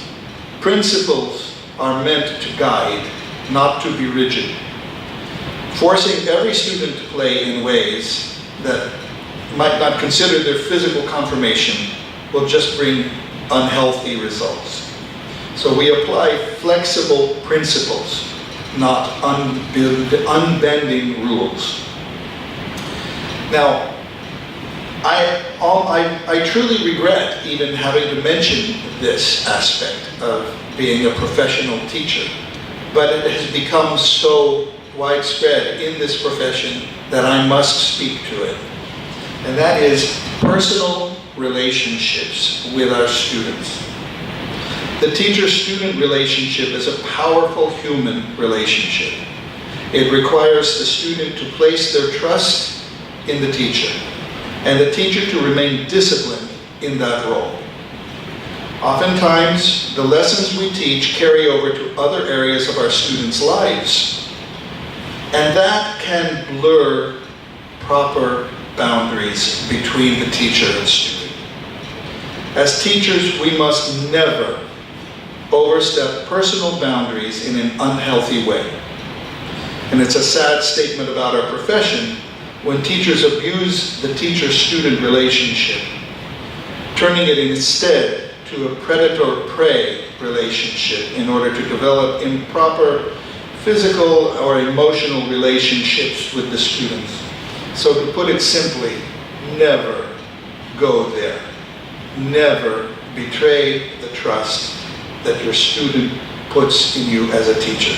Principles are meant to guide, not to be rigid. Forcing every student to play in ways that might not consider their physical conformation will just bring unhealthy results. So we apply flexible principles, not unbending rules. Now, I truly regret even having to mention this aspect of being a professional teacher, but it has become so widespread in this profession that I must speak to it. And that is personal relationships with our students. The teacher-student relationship is a powerful human relationship. It requires the student to place their trust in the teacher, and the teacher to remain disciplined in that role. Oftentimes, the lessons we teach carry over to other areas of our students' lives, and that can blur proper boundaries between the teacher and student. As teachers, we must never overstep personal boundaries in an unhealthy way. And it's a sad statement about our profession when teachers abuse the teacher-student relationship, turning it instead to a predator-prey relationship in order to develop improper physical or emotional relationships with the students. So to put it simply, never go there. Never betray the trust that your student puts in you as a teacher.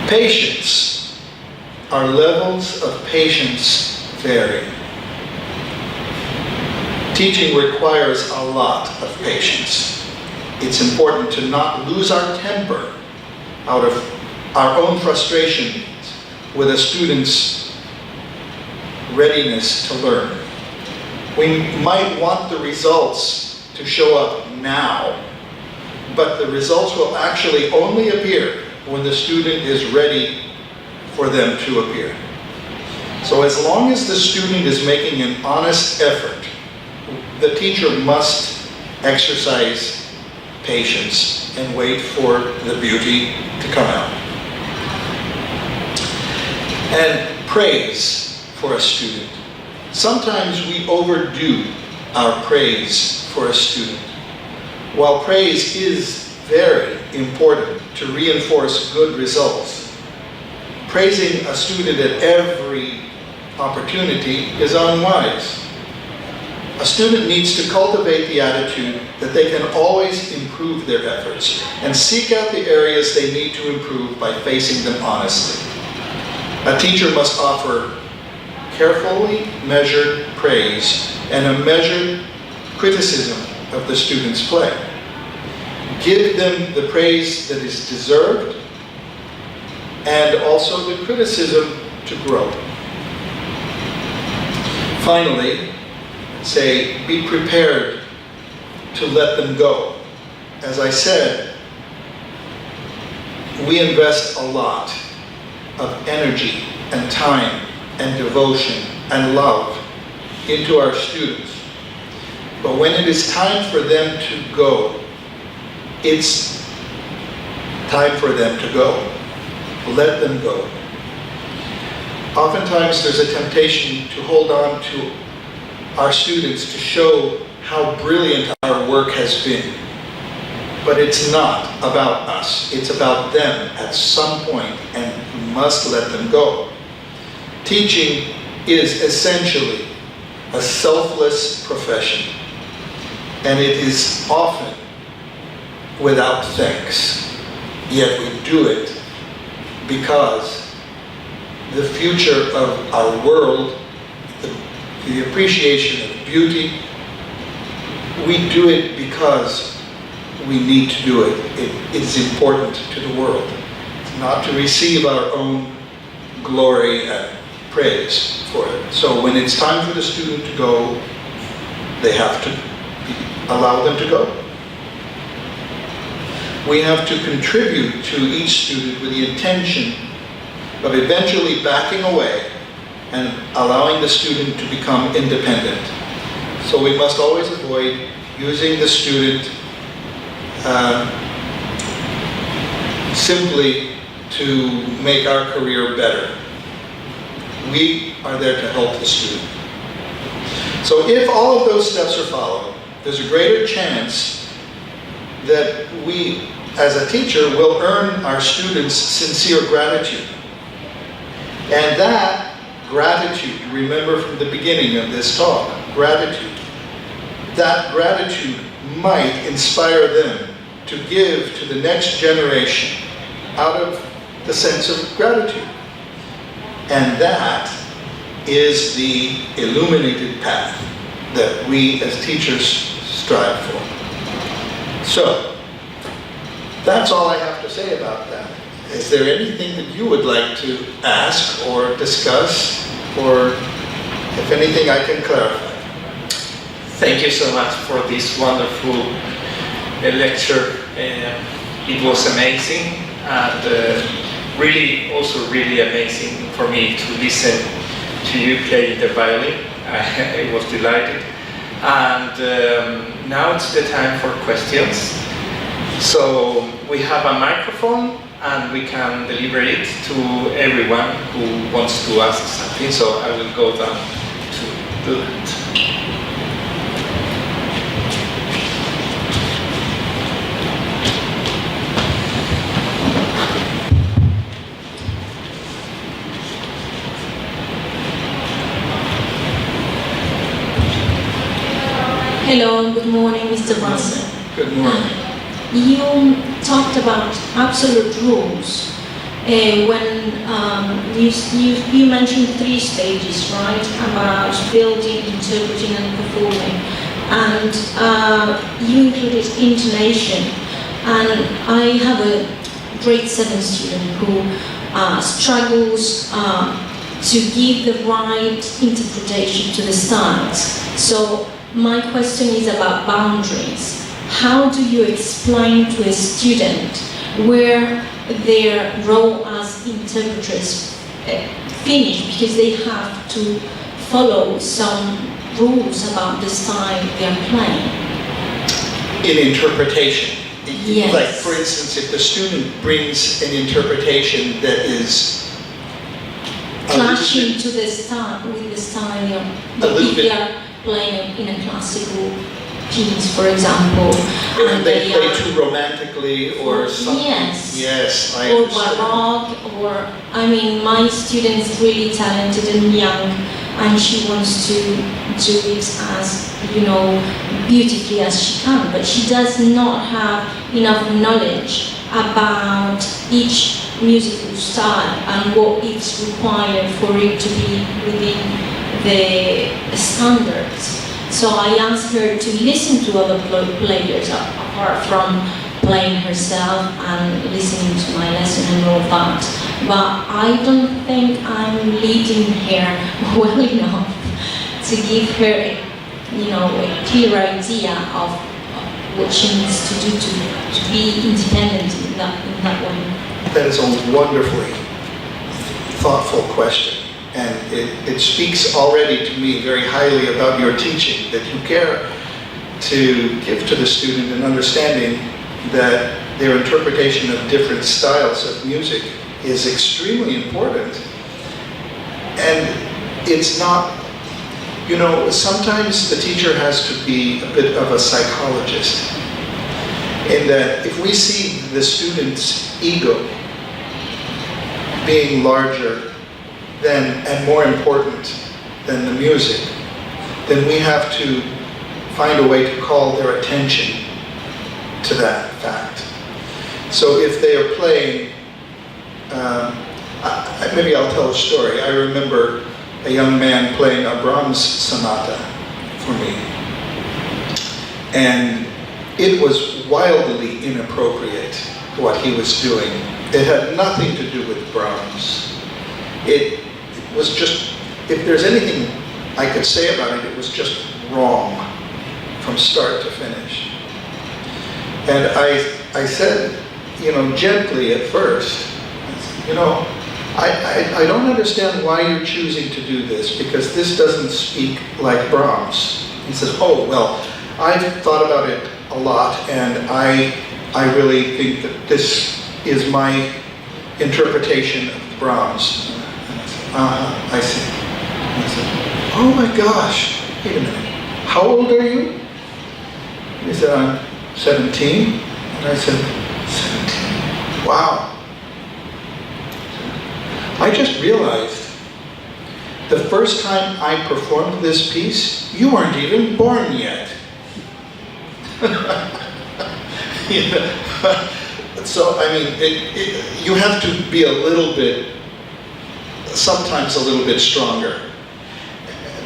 Patience. Our levels of patience vary. Teaching requires a lot of patience. It's important to not lose our temper out of our own frustration with a student's readiness to learn. We might want the results to show up now, but the results will actually only appear when the student is ready for them to appear. So as long as the student is making an honest effort, the teacher must exercise patience and wait for the beauty to come out. And praise for a student. Sometimes we overdo our praise for a student. While praise is very important to reinforce good results, praising a student at every opportunity is unwise. A student needs to cultivate the attitude that they can always improve their efforts and seek out the areas they need to improve by facing them honestly. A teacher must offer carefully measured praise and a measured criticism of the student's play. Give them the praise that is deserved and also the criticism to grow. Finally, say, be prepared to let them go. As I said, we invest a lot of energy and time and devotion and love into our students. But when it is time for them to go, it's time for them to go. Let them go. Oftentimes there's a temptation to hold on to our students to show how brilliant our work has been. But it's not about us. It's about them at some point, and we must let them go. Teaching is essentially a selfless profession, and it is often without thanks. Yet we do it because the future of our world, the appreciation of beauty, we do it because we need to do it. It is important to the world. It's not to receive our own glory and praise for it. So when it's time for the student to go, they have to allow them to go. We have to contribute to each student with the intention of eventually backing away and allowing the student to become independent. So we must always avoid using the student simply to make our career better. We are there to help the student. So if all of those steps are followed, there's a greater chance that we, as a teacher, will earn our students' sincere gratitude. And that gratitude. Remember from the beginning of this talk, gratitude. That gratitude might inspire them to give to the next generation out of the sense of gratitude. And that is the illuminated path that we as teachers strive for. So, that's all I have to say about that. Is there anything that you would like to ask or discuss, or if anything I can clarify? Thank you so much for this wonderful lecture. It was amazing, and really amazing for me to listen to you play the violin. I was delighted. And now it's the time for questions. So we have a microphone and we can deliver it to everyone who wants to ask something. So I will go down to do that. Hello, good morning, Mr. Bronson. Good morning. You talked about absolute rules when you mentioned 3 stages, right? About building, interpreting, and performing. And you included intonation. And I have a grade 7 student who struggles to give the right interpretation to the styles. So my question is about boundaries. How do you explain to a student where their role as interpreters finish, because they have to follow some rules about the style they are playing? In interpretation. Yes. Like, for instance, if the student brings an interpretation that is clashing to the style, with the style, if they are playing in a classical piece, for example, and they play too romantically or something. Yes. Yes, I or understand. baroque, or I mean, my student is really talented and young, and she wants to do it as, you know, beautifully as she can, but she does not have enough knowledge about each musical style and what is required for it to be within the standards. So I asked her to listen to other players apart from playing herself and listening to my lesson and all that. But I don't think I'm leading her well enough to give her, you know, a clear idea of what she needs to do to be independent in that way. That is a wonderfully thoughtful question. And it speaks already to me very highly about your teaching, that you care to give to the student an understanding that their interpretation of different styles of music is extremely important. And it's not, you know, sometimes the teacher has to be a bit of a psychologist, in that if we see the student's ego being larger than, and more important than the music, then we have to find a way to call their attention to that fact. So if they are playing, maybe I'll tell a story. I remember a young man playing a Brahms sonata for me, and it was wildly inappropriate what he was doing. It had nothing to do with Brahms. It was just, if there's anything I could say about it, it was just wrong from start to finish. And I said, you know, gently at first, you know, I don't understand why you're choosing to do this, because this doesn't speak like Brahms. He says, oh, well, I've thought about it a lot, and I really think that this is my interpretation of Brahms. I see. And I said, oh my gosh, wait a minute, how old are you? He said, I'm 17. And I said, 17? Wow. I just realized The first time I performed this piece, you weren't even born yet. You know? So, I mean, you have to be a little bit, sometimes a little bit stronger.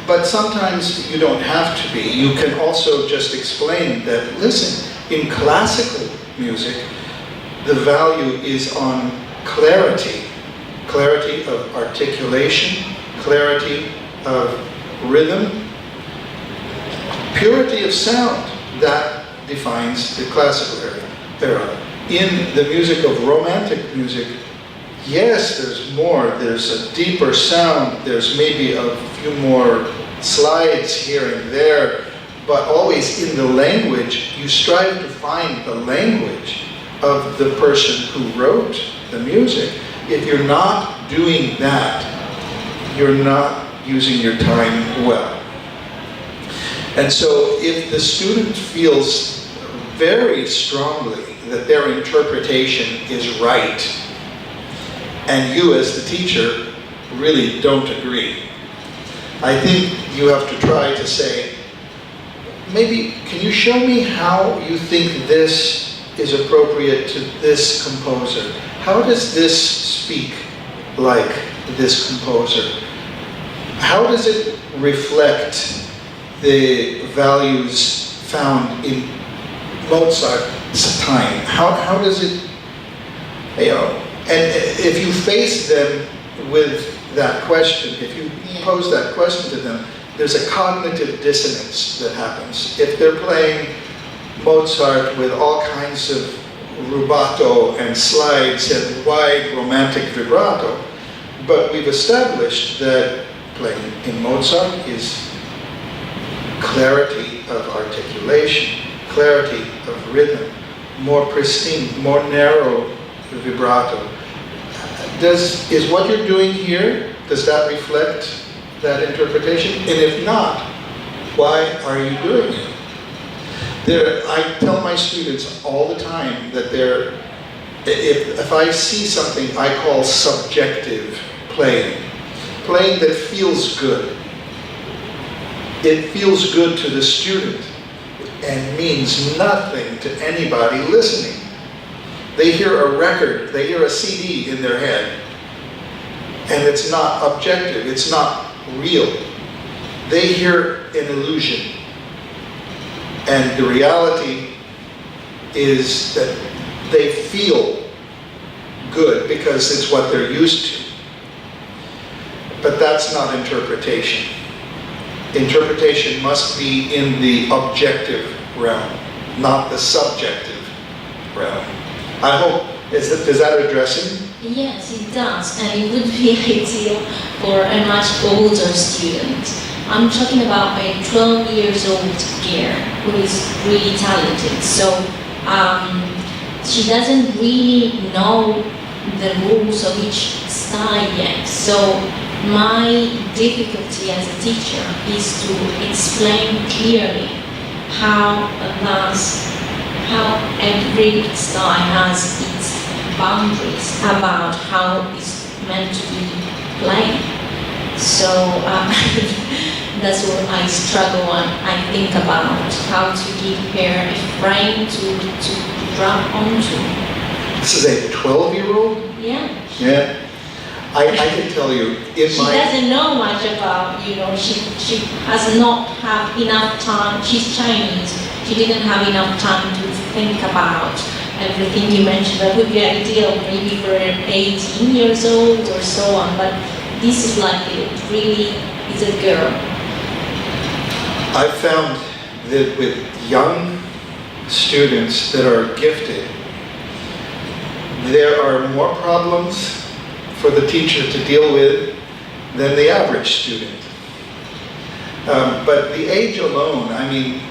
But sometimes you don't have to be. You can also just explain that, listen, in classical music, the value is on clarity. Clarity of articulation, clarity of rhythm, purity of sound. That defines the classical era. In the music of romantic music, yes, there's more. There's a deeper sound. There's maybe a few more slides here and there, but always in the language, you strive to find the language of the person who wrote the music. If you're not doing that, you're not using your time well. And so if the student feels very strongly that their interpretation is right, and you as the teacher really don't agree, I think you have to try to say, maybe, can you show me how you think this is appropriate to this composer? How does this speak like this composer? How does it reflect the values found in Mozart's time? How does it, you know, and if you face them with that question, if you pose that question to them, there's a cognitive dissonance that happens. If they're playing Mozart with all kinds of rubato and slides and wide romantic vibrato, but we've established that playing in Mozart is clarity of articulation, clarity of rhythm, more pristine, more narrow vibrato. Is what you're doing here, does that reflect that interpretation? And if not, why are you doing it? I tell my students all the time that if I see something I call subjective playing that feels good. It feels good to the student and means nothing to anybody listening. They hear a record, they hear a CD in their head, and it's not objective, it's not real. They hear an illusion. And the reality is that they feel good because it's what they're used to. But that's not interpretation. Interpretation must be in the objective realm, not the subjective realm. I hope, does that address it? Yes, it does, and it would be ideal for a much older student. I'm talking about a 12 years old girl who is really talented. So she doesn't really know the rules of each style yet. So my difficulty as a teacher is to explain clearly how every style has its boundaries about how it's meant to be played. So that's what I struggle on. I think about how to give her a frame to drop onto. This is a 12-year-old? Yeah. Yeah. I can tell you, she doesn't know much about, she has not had enough time. She's Chinese. She didn't have enough time to think about everything you mentioned. That would be ideal maybe for 18 years old or so on. But this is like it really is a girl. I've found that with young students that are gifted, there are more problems for the teacher to deal with than the average student. But the age alone, I mean,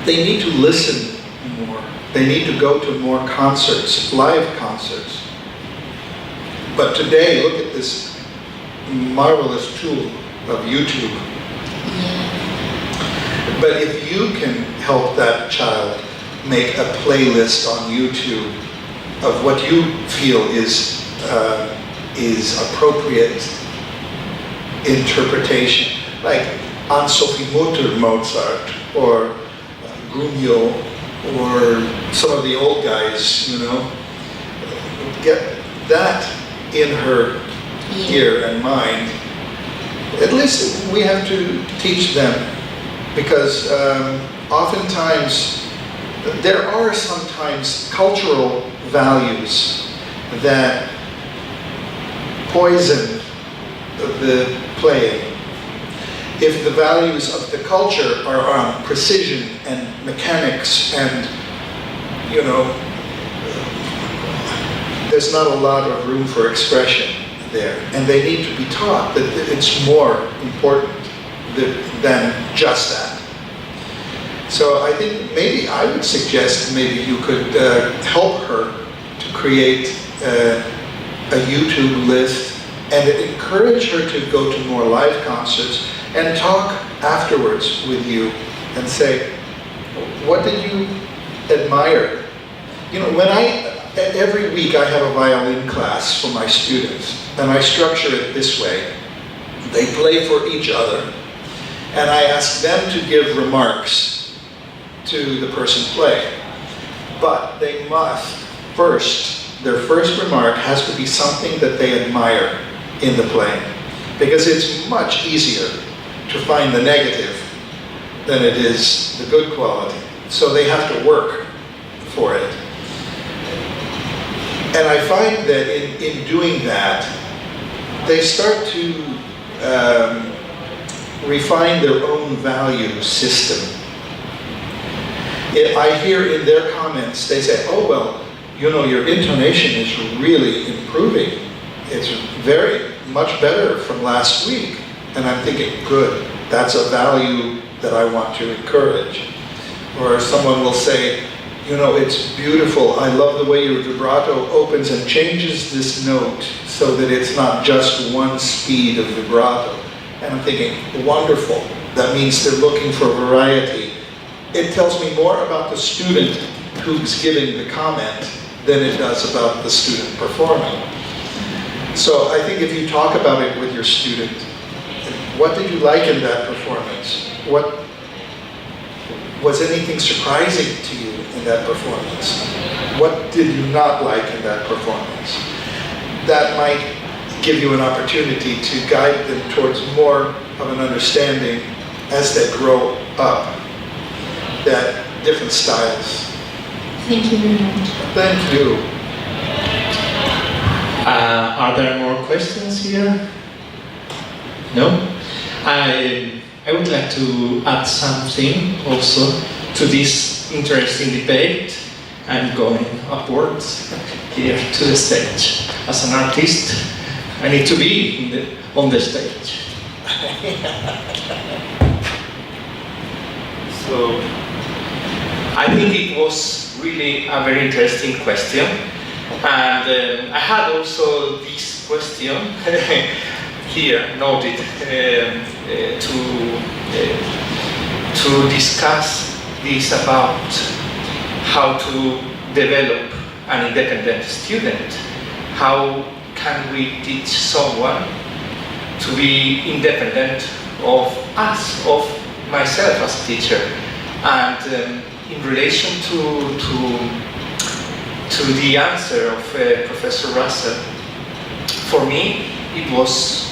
they need to listen more. They need to go to more concerts, live concerts. But today, look at this marvelous tool of YouTube. Yeah. But if you can help that child make a playlist on YouTube of what you feel is appropriate interpretation, like An Sophie Mutter Mozart, or Grumio, or some of the old guys, you know, get that in her ear and mind. At least we have to teach them, because oftentimes there are sometimes cultural values that poison the playing. If the values of the culture are on precision and mechanics and, you know, there's not a lot of room for expression there. And they need to be taught that it's more important than just that. So I think maybe I would suggest maybe you could help her to create a YouTube list and encourage her to go to more live concerts and talk afterwards with you and say, what did you admire? You know, every week I have a violin class for my students, and I structure it this way. They play for each other, and I ask them to give remarks to the person playing. But they must their first remark has to be something that they admire in the playing, because it's much easier to find the negative than it is the good quality. So they have to work for it. And I find that in doing that, they start to refine their own value system. I hear in their comments, they say, oh, well, you know, your intonation is really improving. It's very much better from last week. And I'm thinking, good, that's a value that I want to encourage. Or someone will say, you know, it's beautiful. I love the way your vibrato opens and changes this note so that it's not just one speed of vibrato. And I'm thinking, wonderful. That means they're looking for variety. It tells me more about the student who's giving the comment than it does about the student performing. So I think if you talk about it with your student, what did you like in that performance? Was anything surprising to you in that performance? What did you not like in that performance? That might give you an opportunity to guide them towards more of an understanding as they grow up, that different styles. Thank you very much. Thank you. Are there more questions here? No? I would like to add something also to this interesting debate. I'm going upwards here to the stage. As an artist, I need to be on the stage. So, I think it was really a very interesting question. And I had also this question here noted to discuss this about how to develop an independent student. How can we teach someone to be independent of us, of myself as a teacher? And in relation to the answer of Professor Russell, for me it was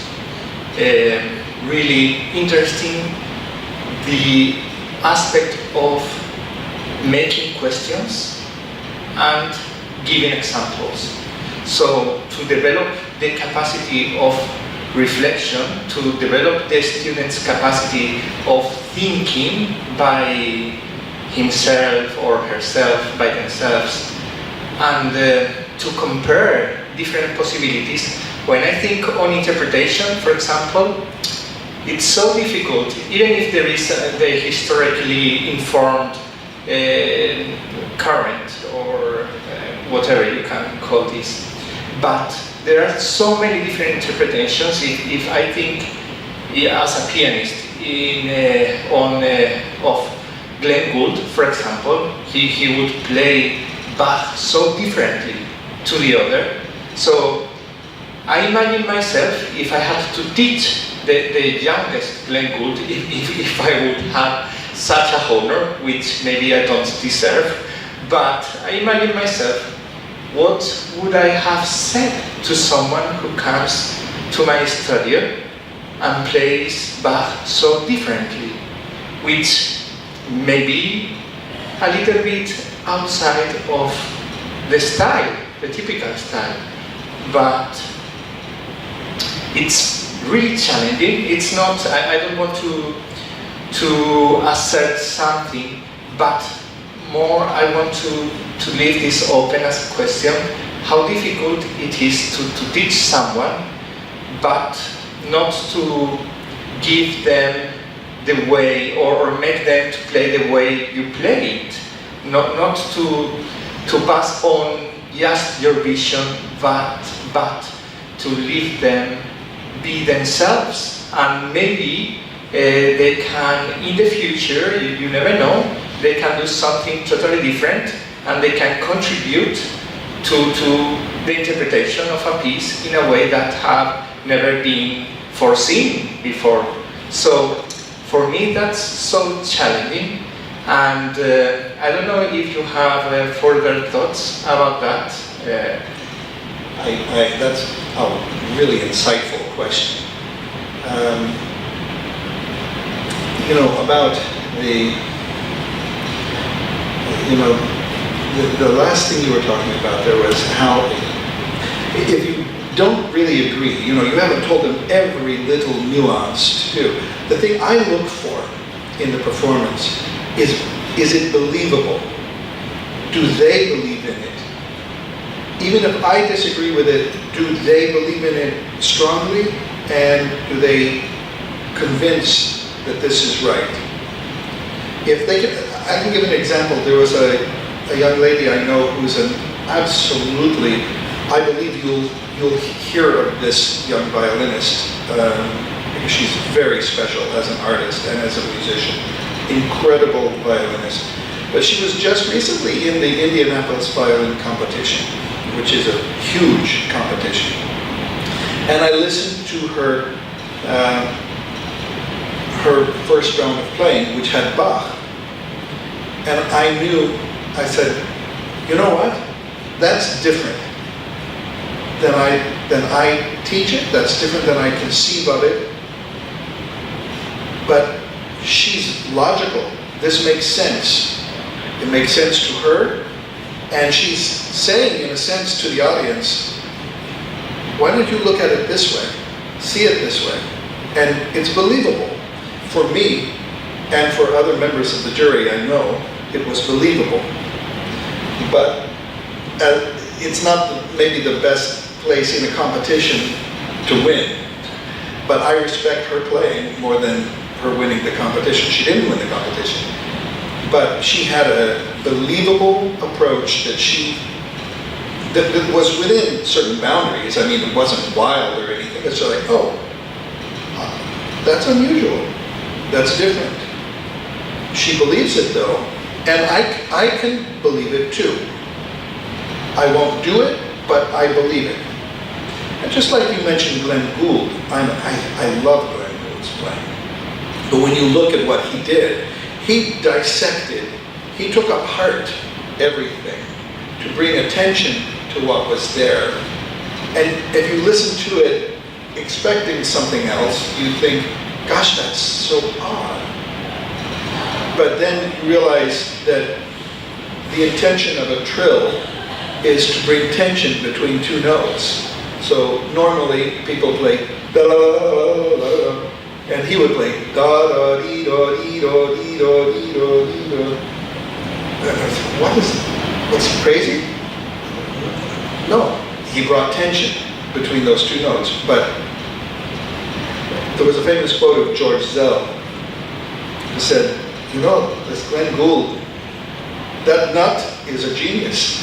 really interesting the aspect of making questions and giving examples. So to develop the capacity of reflection, to develop the student's capacity of thinking by himself or herself, by themselves, and to compare different possibilities. When I think on interpretation, for example, it's so difficult, even if there is the historically informed current or whatever you can call this. But there are so many different interpretations. If I think as a pianist of Glenn Gould, for example, he would play Bach so differently to the other. So I imagine myself, if I had to teach the youngest Glenn Gould, if I would have such a honor, which maybe I don't deserve, but I imagine myself, what would I have said to someone who comes to my studio and plays Bach so differently, which may be a little bit outside of the style, the typical style, but it's really challenging. It's not, I don't want to assert something, but more I want to leave this open as a question, how difficult it is to teach someone, but not to give them the way or make them to play the way you play it. Not to pass on just your vision, but to leave them be themselves, and maybe they can, in the future, you never know, they can do something totally different, and they can contribute to the interpretation of a piece in a way that have never been foreseen before. So for me that's so challenging, and I don't know if you have further thoughts about that. That's a really insightful question. About the last thing you were talking about there was how, if you don't really agree, you haven't told them every little nuance to do. The thing I look for in the performance is it believable? Do they believe in it? Even if I disagree with it, do they believe in it strongly, and do they convince that this is right? If they can, I can give an example. There was a young lady I know who's an absolutely, I believe you'll hear of this young violinist, because she's very special as an artist and as a musician. Incredible violinist. But she was just recently in the Indianapolis Violin Competition, which is a huge competition. And I listened to her first round of playing, which had Bach. And I said, you know what? That's different than I teach it. That's different than I conceive of it. But she's logical. This makes sense. It makes sense to her. And she's saying, in a sense, to the audience, why don't you look at it this way? See it this way. And it's believable. For me, and for other members of the jury, I know it was believable. But it's not maybe the best place in a competition to win. But I respect her playing more than her winning the competition. She didn't win the competition. But she had a believable approach that was within certain boundaries. I mean, it wasn't wild or anything. It's just like, oh, that's unusual. That's different. She believes it though, and I can believe it too. I won't do it, but I believe it. And just like you mentioned Glenn Gould, I love Glenn Gould's playing. But when you look at what he did, he dissected, he took apart everything to bring attention to what was there. And if you listen to it expecting something else, you think, gosh, that's so odd. But then you realize that the intention of a trill is to bring tension between two notes. So normally people play da da da da, and he would play da da dee da dee da dee da dee da dee da. What's crazy? No, he brought tension between those two notes. But there was a famous quote of George Zell who said, you know, this Glenn Gould, that nut is a genius.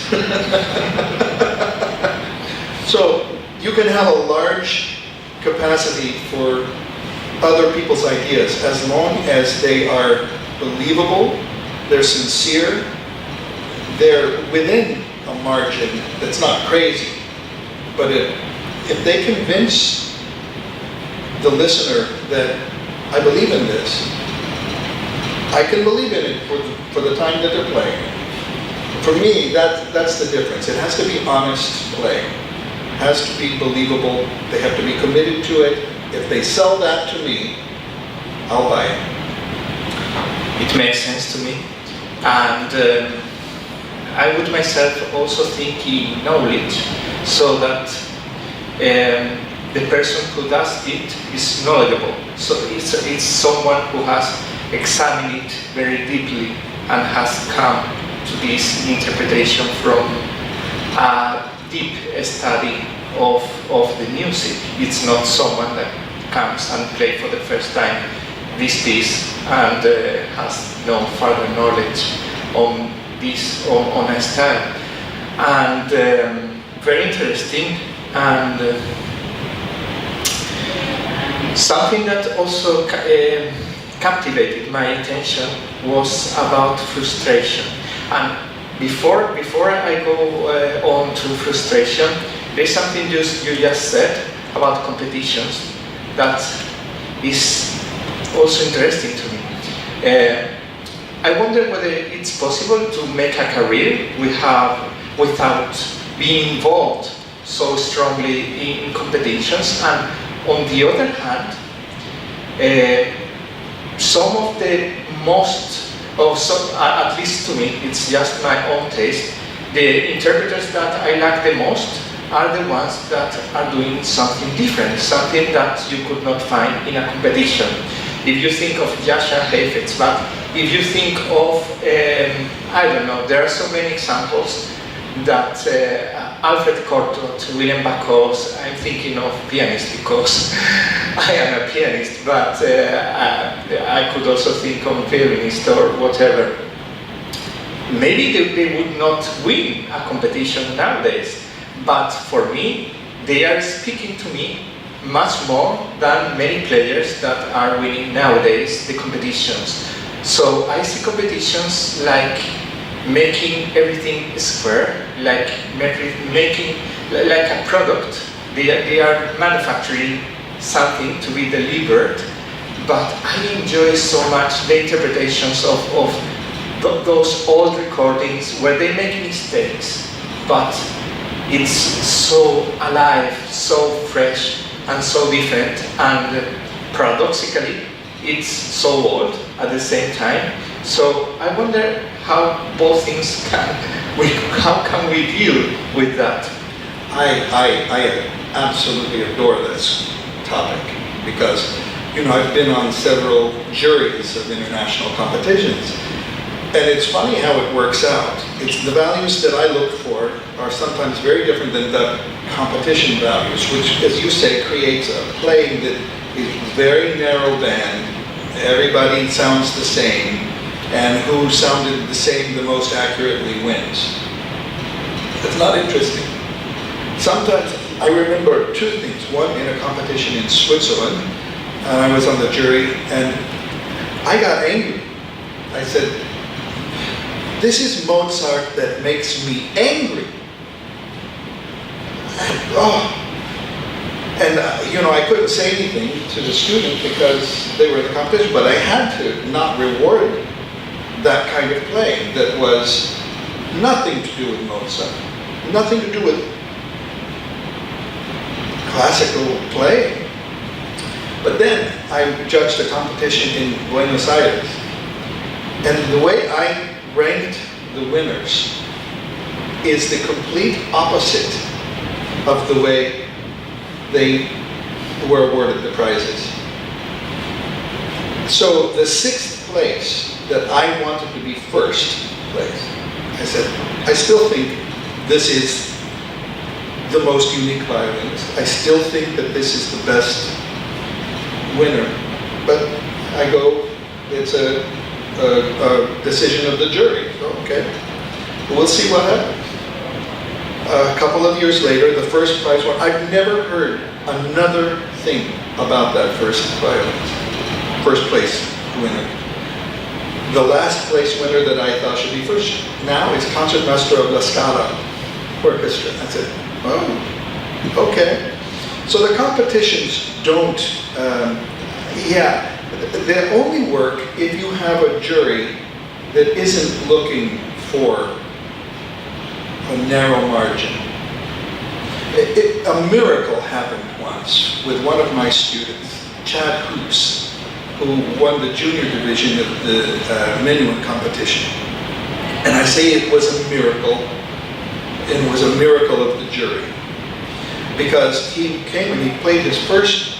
So you can have a large capacity for other people's ideas as long as they are believable, they're sincere, they're within a margin that's not crazy. But if they convince the listener that I believe in this, I can believe in it for the time that they're playing. For me, that's the difference. It has to be honest play. It has to be believable. They have to be committed to it. If they sell that to me, I'll buy it. It makes sense to me. And I would myself also think in knowledge, so that the person who does it is knowledgeable. So it's someone who has examined it very deeply and has come to this interpretation from a deep study of the music. It's not someone that comes and plays for the first time this piece and has no further knowledge on this, on a style. And very interesting. And something that also captivated my attention was about frustration. And before I go on to frustration, there's something you just said about competitions that is also interesting to me. I wonder whether it's possible to make a career without being involved so strongly in competitions, and on the other hand, some of the at least to me, it's just my own taste, the interpreters that I like the most are the ones that are doing something different, something that you could not find in a competition. If you think of Jascha Heifetz, but if you think of, I don't know, there are so many examples that Alfred Cortot, William Bacos, I'm thinking of pianists because I am a pianist, but I could also think of violinist or whatever. Maybe they would not win a competition nowadays, but for me, they are speaking to me much more than many players that are winning nowadays the competitions. So I see competitions like making everything square, like making like a product. They are manufacturing something to be delivered, but I enjoy so much the interpretations of those old recordings where they make mistakes, but it's so alive, so fresh, and so different, and paradoxically, it's so old at the same time. So I wonder how both things how can we deal with that? I absolutely adore this topic because, you know, I've been on several juries of international competitions, and it's funny how it works out. It's the values that I look for are sometimes very different than the competition values, which, as you say, creates a playing that is very narrow band. Everybody sounds the same, and who sounded the same the most accurately wins. It's not interesting. Sometimes I remember two things. One, in a competition in Switzerland, and I was on the jury, and I got angry. I said, "This is Mozart that makes me angry." You know, I couldn't say anything to the student because they were in the competition, but I had to not reward that kind of playing that was nothing to do with Mozart, nothing to do with classical playing. But then I judged a competition in Buenos Aires, and the way I ranked the winners is the complete opposite of the way they were awarded the prizes. So the sixth place that I wanted to be first place, I said, I still think this is the most unique violinist. I still think that this is the best winner. But I go, it's a decision of the jury. So, okay, we'll see what happens. A couple of years later, the first prize won. I've never heard another thing about that first place winner. The last place winner that I thought should be first now is Concertmaster of La Scala Orchestra. I said, oh, okay. So the competitions don't, they only work if you have a jury that isn't looking for a narrow margin. A miracle happened once with one of my students, Chad Hoops, who won the junior division of the minuet competition. And I say it was a miracle, and it was a miracle of the jury. Because he came and he played his first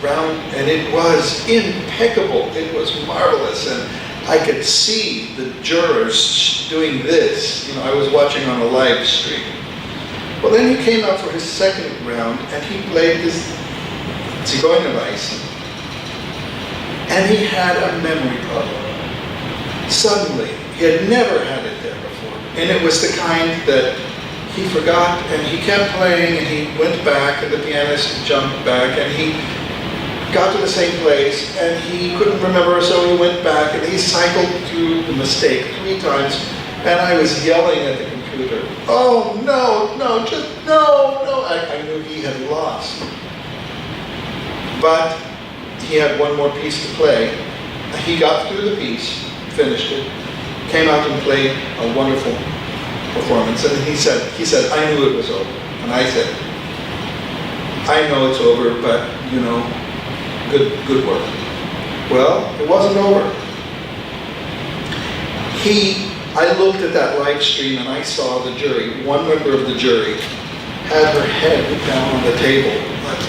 round, and it was impeccable, it was marvelous, and I could see the jurors doing this. You know, I was watching on a live stream. Well, then he came out for his second round, and he played this Zigeunerweisen, and he had a memory problem. Suddenly, he had never had it there before, and it was the kind that he forgot, and he kept playing, and he went back, and the pianist jumped back, and he got to the same place, and he couldn't remember, so he went back, and he cycled through the mistake 3 times, and I was yelling at the computer, "Oh, no, no, just no, no." I knew he had lost. But he had one more piece to play. He got through the piece, finished it, came out and played a wonderful performance, and he said, "I knew it was over." And I said, "I know it's over, but, you know, good work." Well, it wasn't over. I looked at that live stream and I saw the jury, one member of the jury had her head down on the table. Like,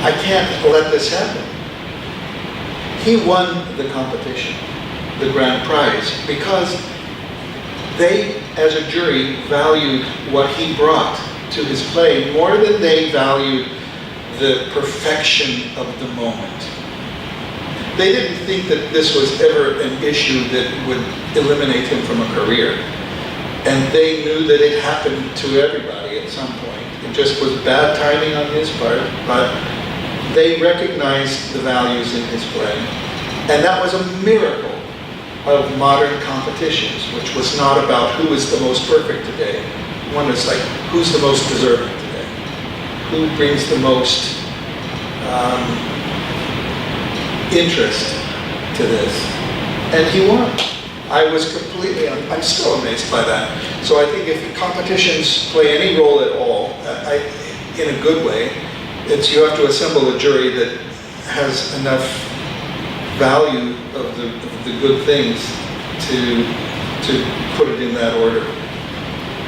I can't let this happen. He won the competition, the grand prize, because they, as a jury, valued what he brought to his play more than they valued the perfection of the moment. They didn't think that this was ever an issue that would eliminate him from a career. And they knew that it happened to everybody at some point. It just was bad timing on his part, but they recognized the values in his play. And that was a miracle of modern competitions, which was not about who is the most perfect today. One is like, who's the most deserving today? Who brings the most interest to this? And he won. I was I'm still amazed by that. So I think if competitions play any role at all, in a good way, it's you have to assemble a jury that has enough value of the good things to put it in that order.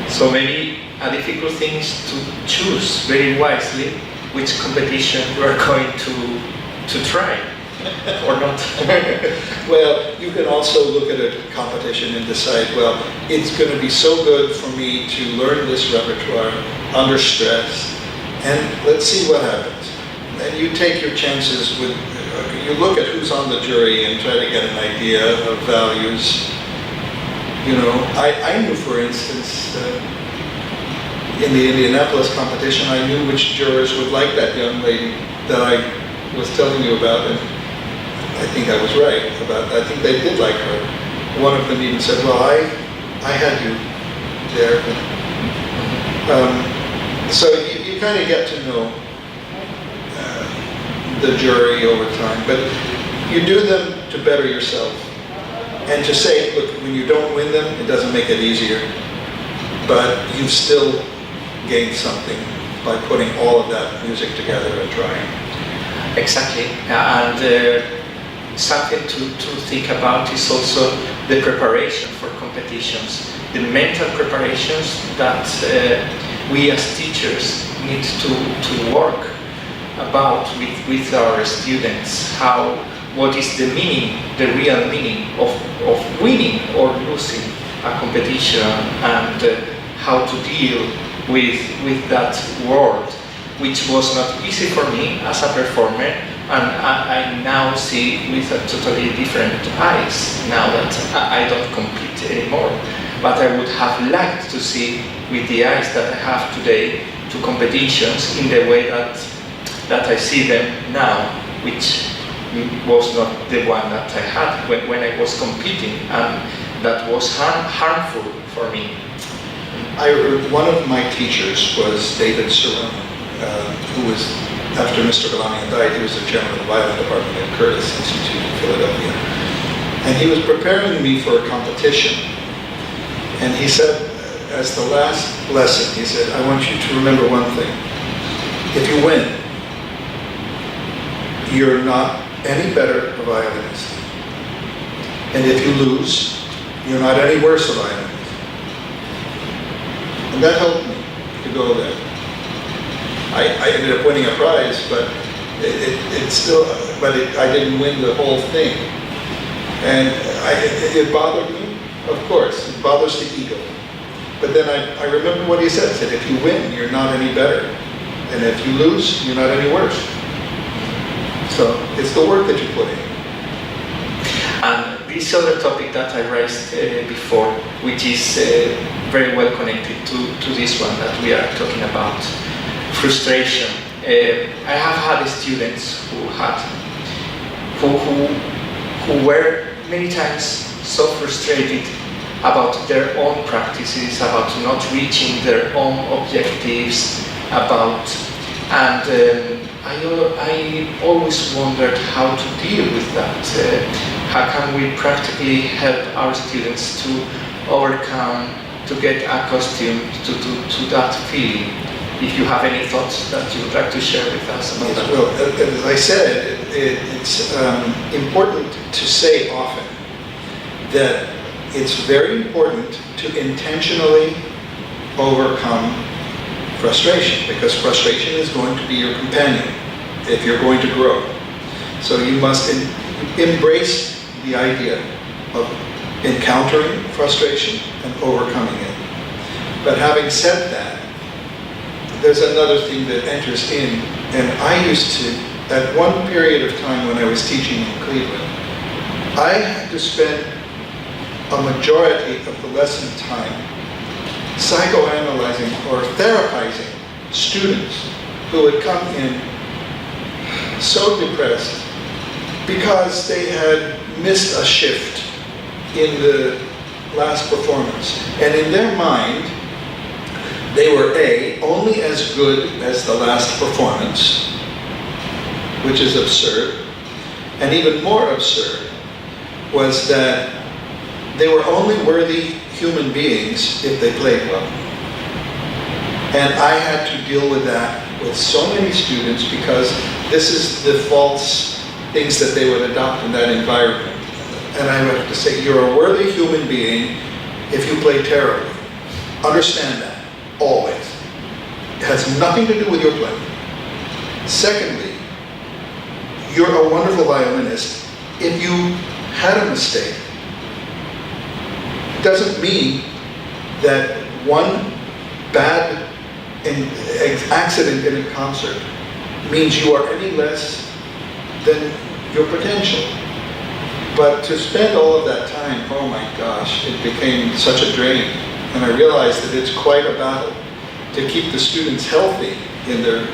So maybe a difficult thing is to choose very wisely which competition you are going to try or not. Well, you can also look at a competition and decide, well, it's going to be so good for me to learn this repertoire under stress, and let's see what happens. And you take your chances with, you look at who's on the jury and try to get an idea of values. You know, I knew, for instance, in the Indianapolis competition, I knew which jurors would like that young lady that I was telling you about, and I think I was right about that. I think they did like her. One of them even said, well, I had you there. So you kind of get to know the jury over time, but you do them to better yourself. And to say, look, when you don't win them, it doesn't make it easier, but you've still gained something by putting all of that music together and trying. Exactly, and something to think about is also the preparation for competitions, the mental preparations that we as teachers need to work about with our students. What is the meaning, the real meaning of winning or losing a competition, and how to deal with that world, which was not easy for me as a performer, and I now see with a totally different eyes now that I don't compete anymore. But I would have liked to see with the eyes that I have today to competitions in the way that I see them now, which was not the one that I had when I was competing, and that was harmful for me. one of my teachers was David Salón, who was, after Mr. Violin died, he was the chairman of the violin department at Curtis Institute in Philadelphia. And he was preparing me for a competition. And he said, as the last lesson, he said, I want you to remember one thing. If you win, you're not any better a violinist. And if you lose, you're not any worse a violinist. And that helped me to go there. I ended up winning a prize, but I didn't win the whole thing. And it bothered me, of course. It bothers the ego. But then I remember what he said. He said, if you win, you're not any better. And if you lose, you're not any worse. So it's the work that you put in. And this other topic that I raised before, which is very well connected to this one that we are talking about, frustration. I have had students who were many times so frustrated about their own practices, about not reaching their own objectives, and I always wondered how to deal with that. How can we practically help our students to overcome, to get accustomed to that feeling? If you have any thoughts that you would like to share with us about that. Well, as I said, it's important to say often that it's very important to intentionally overcome frustration, because frustration is going to be your companion if you're going to grow. So you must embrace the idea of encountering frustration and overcoming it. But having said that, there's another thing that enters in, and I used to, at one period of time when I was teaching in Cleveland, I had to spend a majority of the lesson time psychoanalyzing or therapizing students who would come in so depressed because they had missed a shift in the last performance. And in their mind, they were only as good as the last performance, which is absurd. And even more absurd was that they were only worthy human beings if they played well. And I had to deal with that with so many students because this is the false things that they would adopt in that environment. And I would have to say, you're a worthy human being if you play terribly. Understand that, always. It has nothing to do with your playing. Secondly, you're a wonderful violinist if you had a mistake. It doesn't mean that one bad accident in a concert means you are any less than your potential. But to spend all of that time, oh my gosh, it became such a drain. And I realized that it's quite a battle to keep the students healthy in their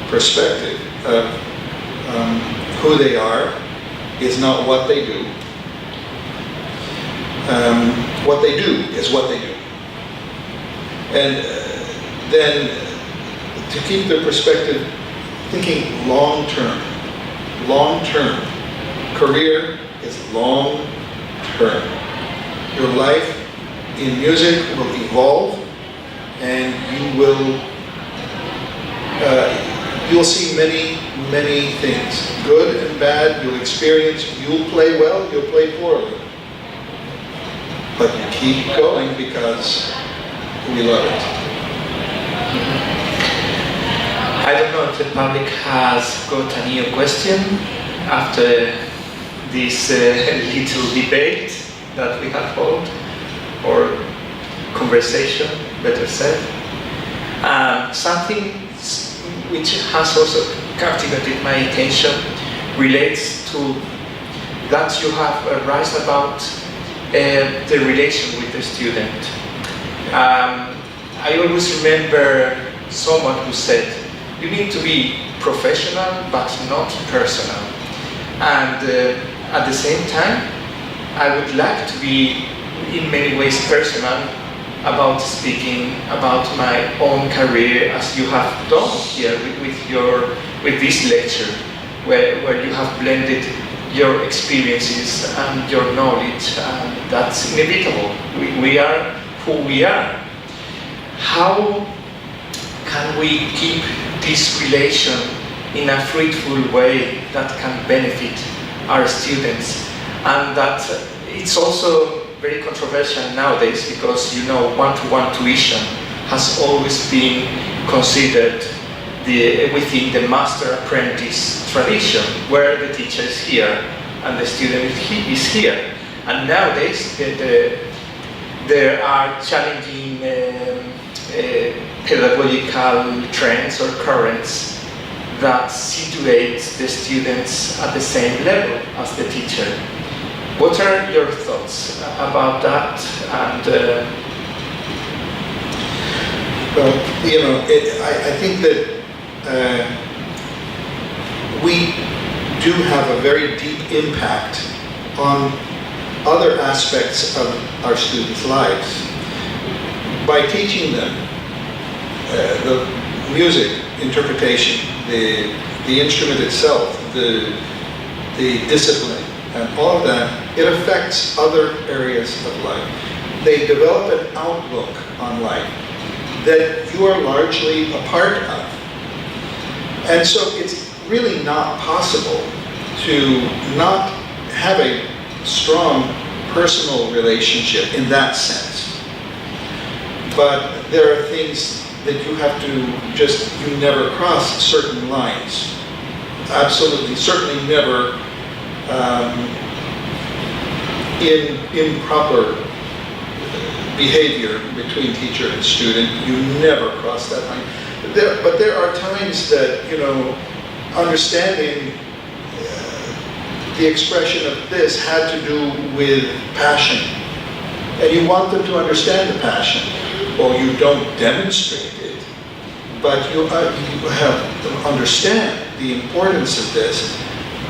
perspective of who they are is not what they do. What they do is what they do. And then to keep their perspective, thinking long-term. Long-term. Career is long-term. Your life in music will evolve, and you'll see many things. Good and bad, you'll experience. You'll play well, you'll play poorly. But you keep going because we love it. I don't know if the public has got a new question after this little debate that we have held, or conversation, better said. Something which has also captivated my attention relates to that you have raised about the relation with the student. I always remember someone who said, you need to be professional but not personal. And at the same time, I would like to be in many ways personal about speaking, about my own career, as you have done here with this lecture, where you have blended your experiences and your knowledge, and that's inevitable. We are who we are. How can we keep this relation in a fruitful way that can benefit our students? And that it's also very controversial nowadays, because you know, one-to-one tuition has always been considered within the master-apprentice tradition, where the teacher is here and the student is here. And nowadays there are challenging pedagogical trends or currents that situate the students at the same level as the teacher. What are your thoughts about that? And well, you know, I think that we do have a very deep impact on other aspects of our students' lives by teaching them the music, interpretation, the instrument itself, the discipline, and all of that. It affects other areas of life. They develop an outlook on life that you are largely a part of. And so it's really not possible to not have a strong personal relationship in that sense. But there are things that you have to you never cross certain lines. Absolutely, certainly never in improper behavior between teacher and student. You never cross that line. But there are times that, you know, understanding the expression of this had to do with passion. And you want them to understand the passion. Well, you don't demonstrate it, but you have them understand the importance of this.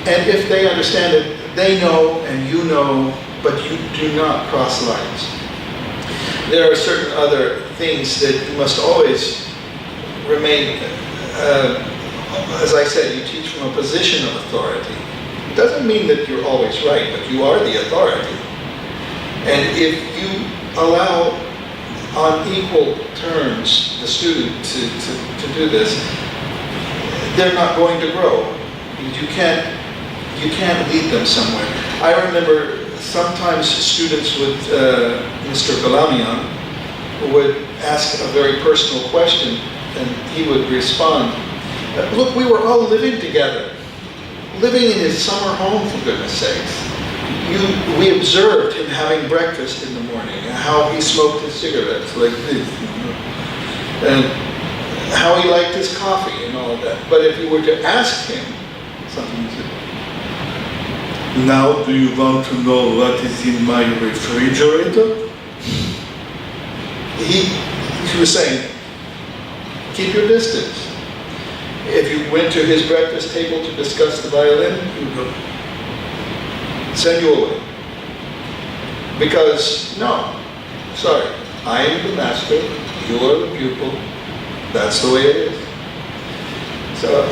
And if they understand it, they know and you know, but you do not cross lines. There are certain other things that you must always remain, as I said, you teach from a position of authority. It doesn't mean that you're always right, but you are the authority. And if you allow on equal terms the student to do this, they're not going to grow. You can't lead them somewhere. I remember sometimes students with Mr. Galamian would ask a very personal question, and he would respond, look, we were all living together, living in his summer home, for goodness sakes. We observed him having breakfast in the morning, and how he smoked his cigarettes like this, and how he liked his coffee and all of that. But if you were to ask him something, he said, now do you want to know what is in my refrigerator? He was saying, keep your distance. If you went to his breakfast table to discuss the violin, he would go, send you away. Because, no, sorry, I am the master, you are the pupil, that's the way it is. So,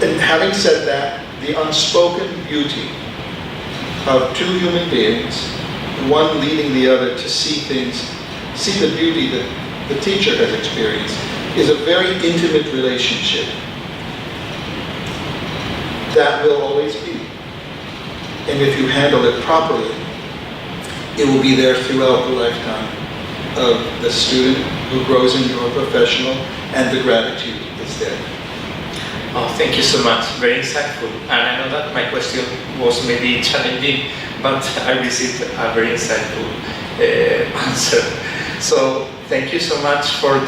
and having said that, the unspoken beauty of two human beings, one leading the other to see things, see the beauty that the teacher has experienced, is a very intimate relationship. That will always be. And if you handle it properly, it will be there throughout the lifetime of the student who grows into a professional, and the gratitude is there. Oh, thank you so much. Very insightful. And I know that my question was maybe challenging, but I received a very insightful answer. So thank you so much for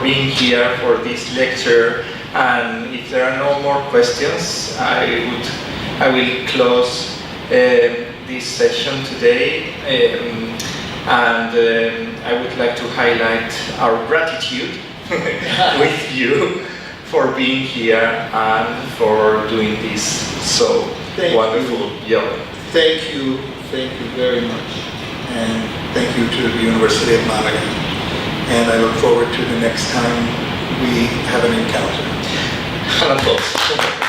being here for this lecture. And if there are no more questions, I will close this session today. I would like to highlight our gratitude with you for being here and for doing this so wonderful job. Thank you very much. And thank you to the University of Malaga. and I look forward to the next time we have an encounter. And applause.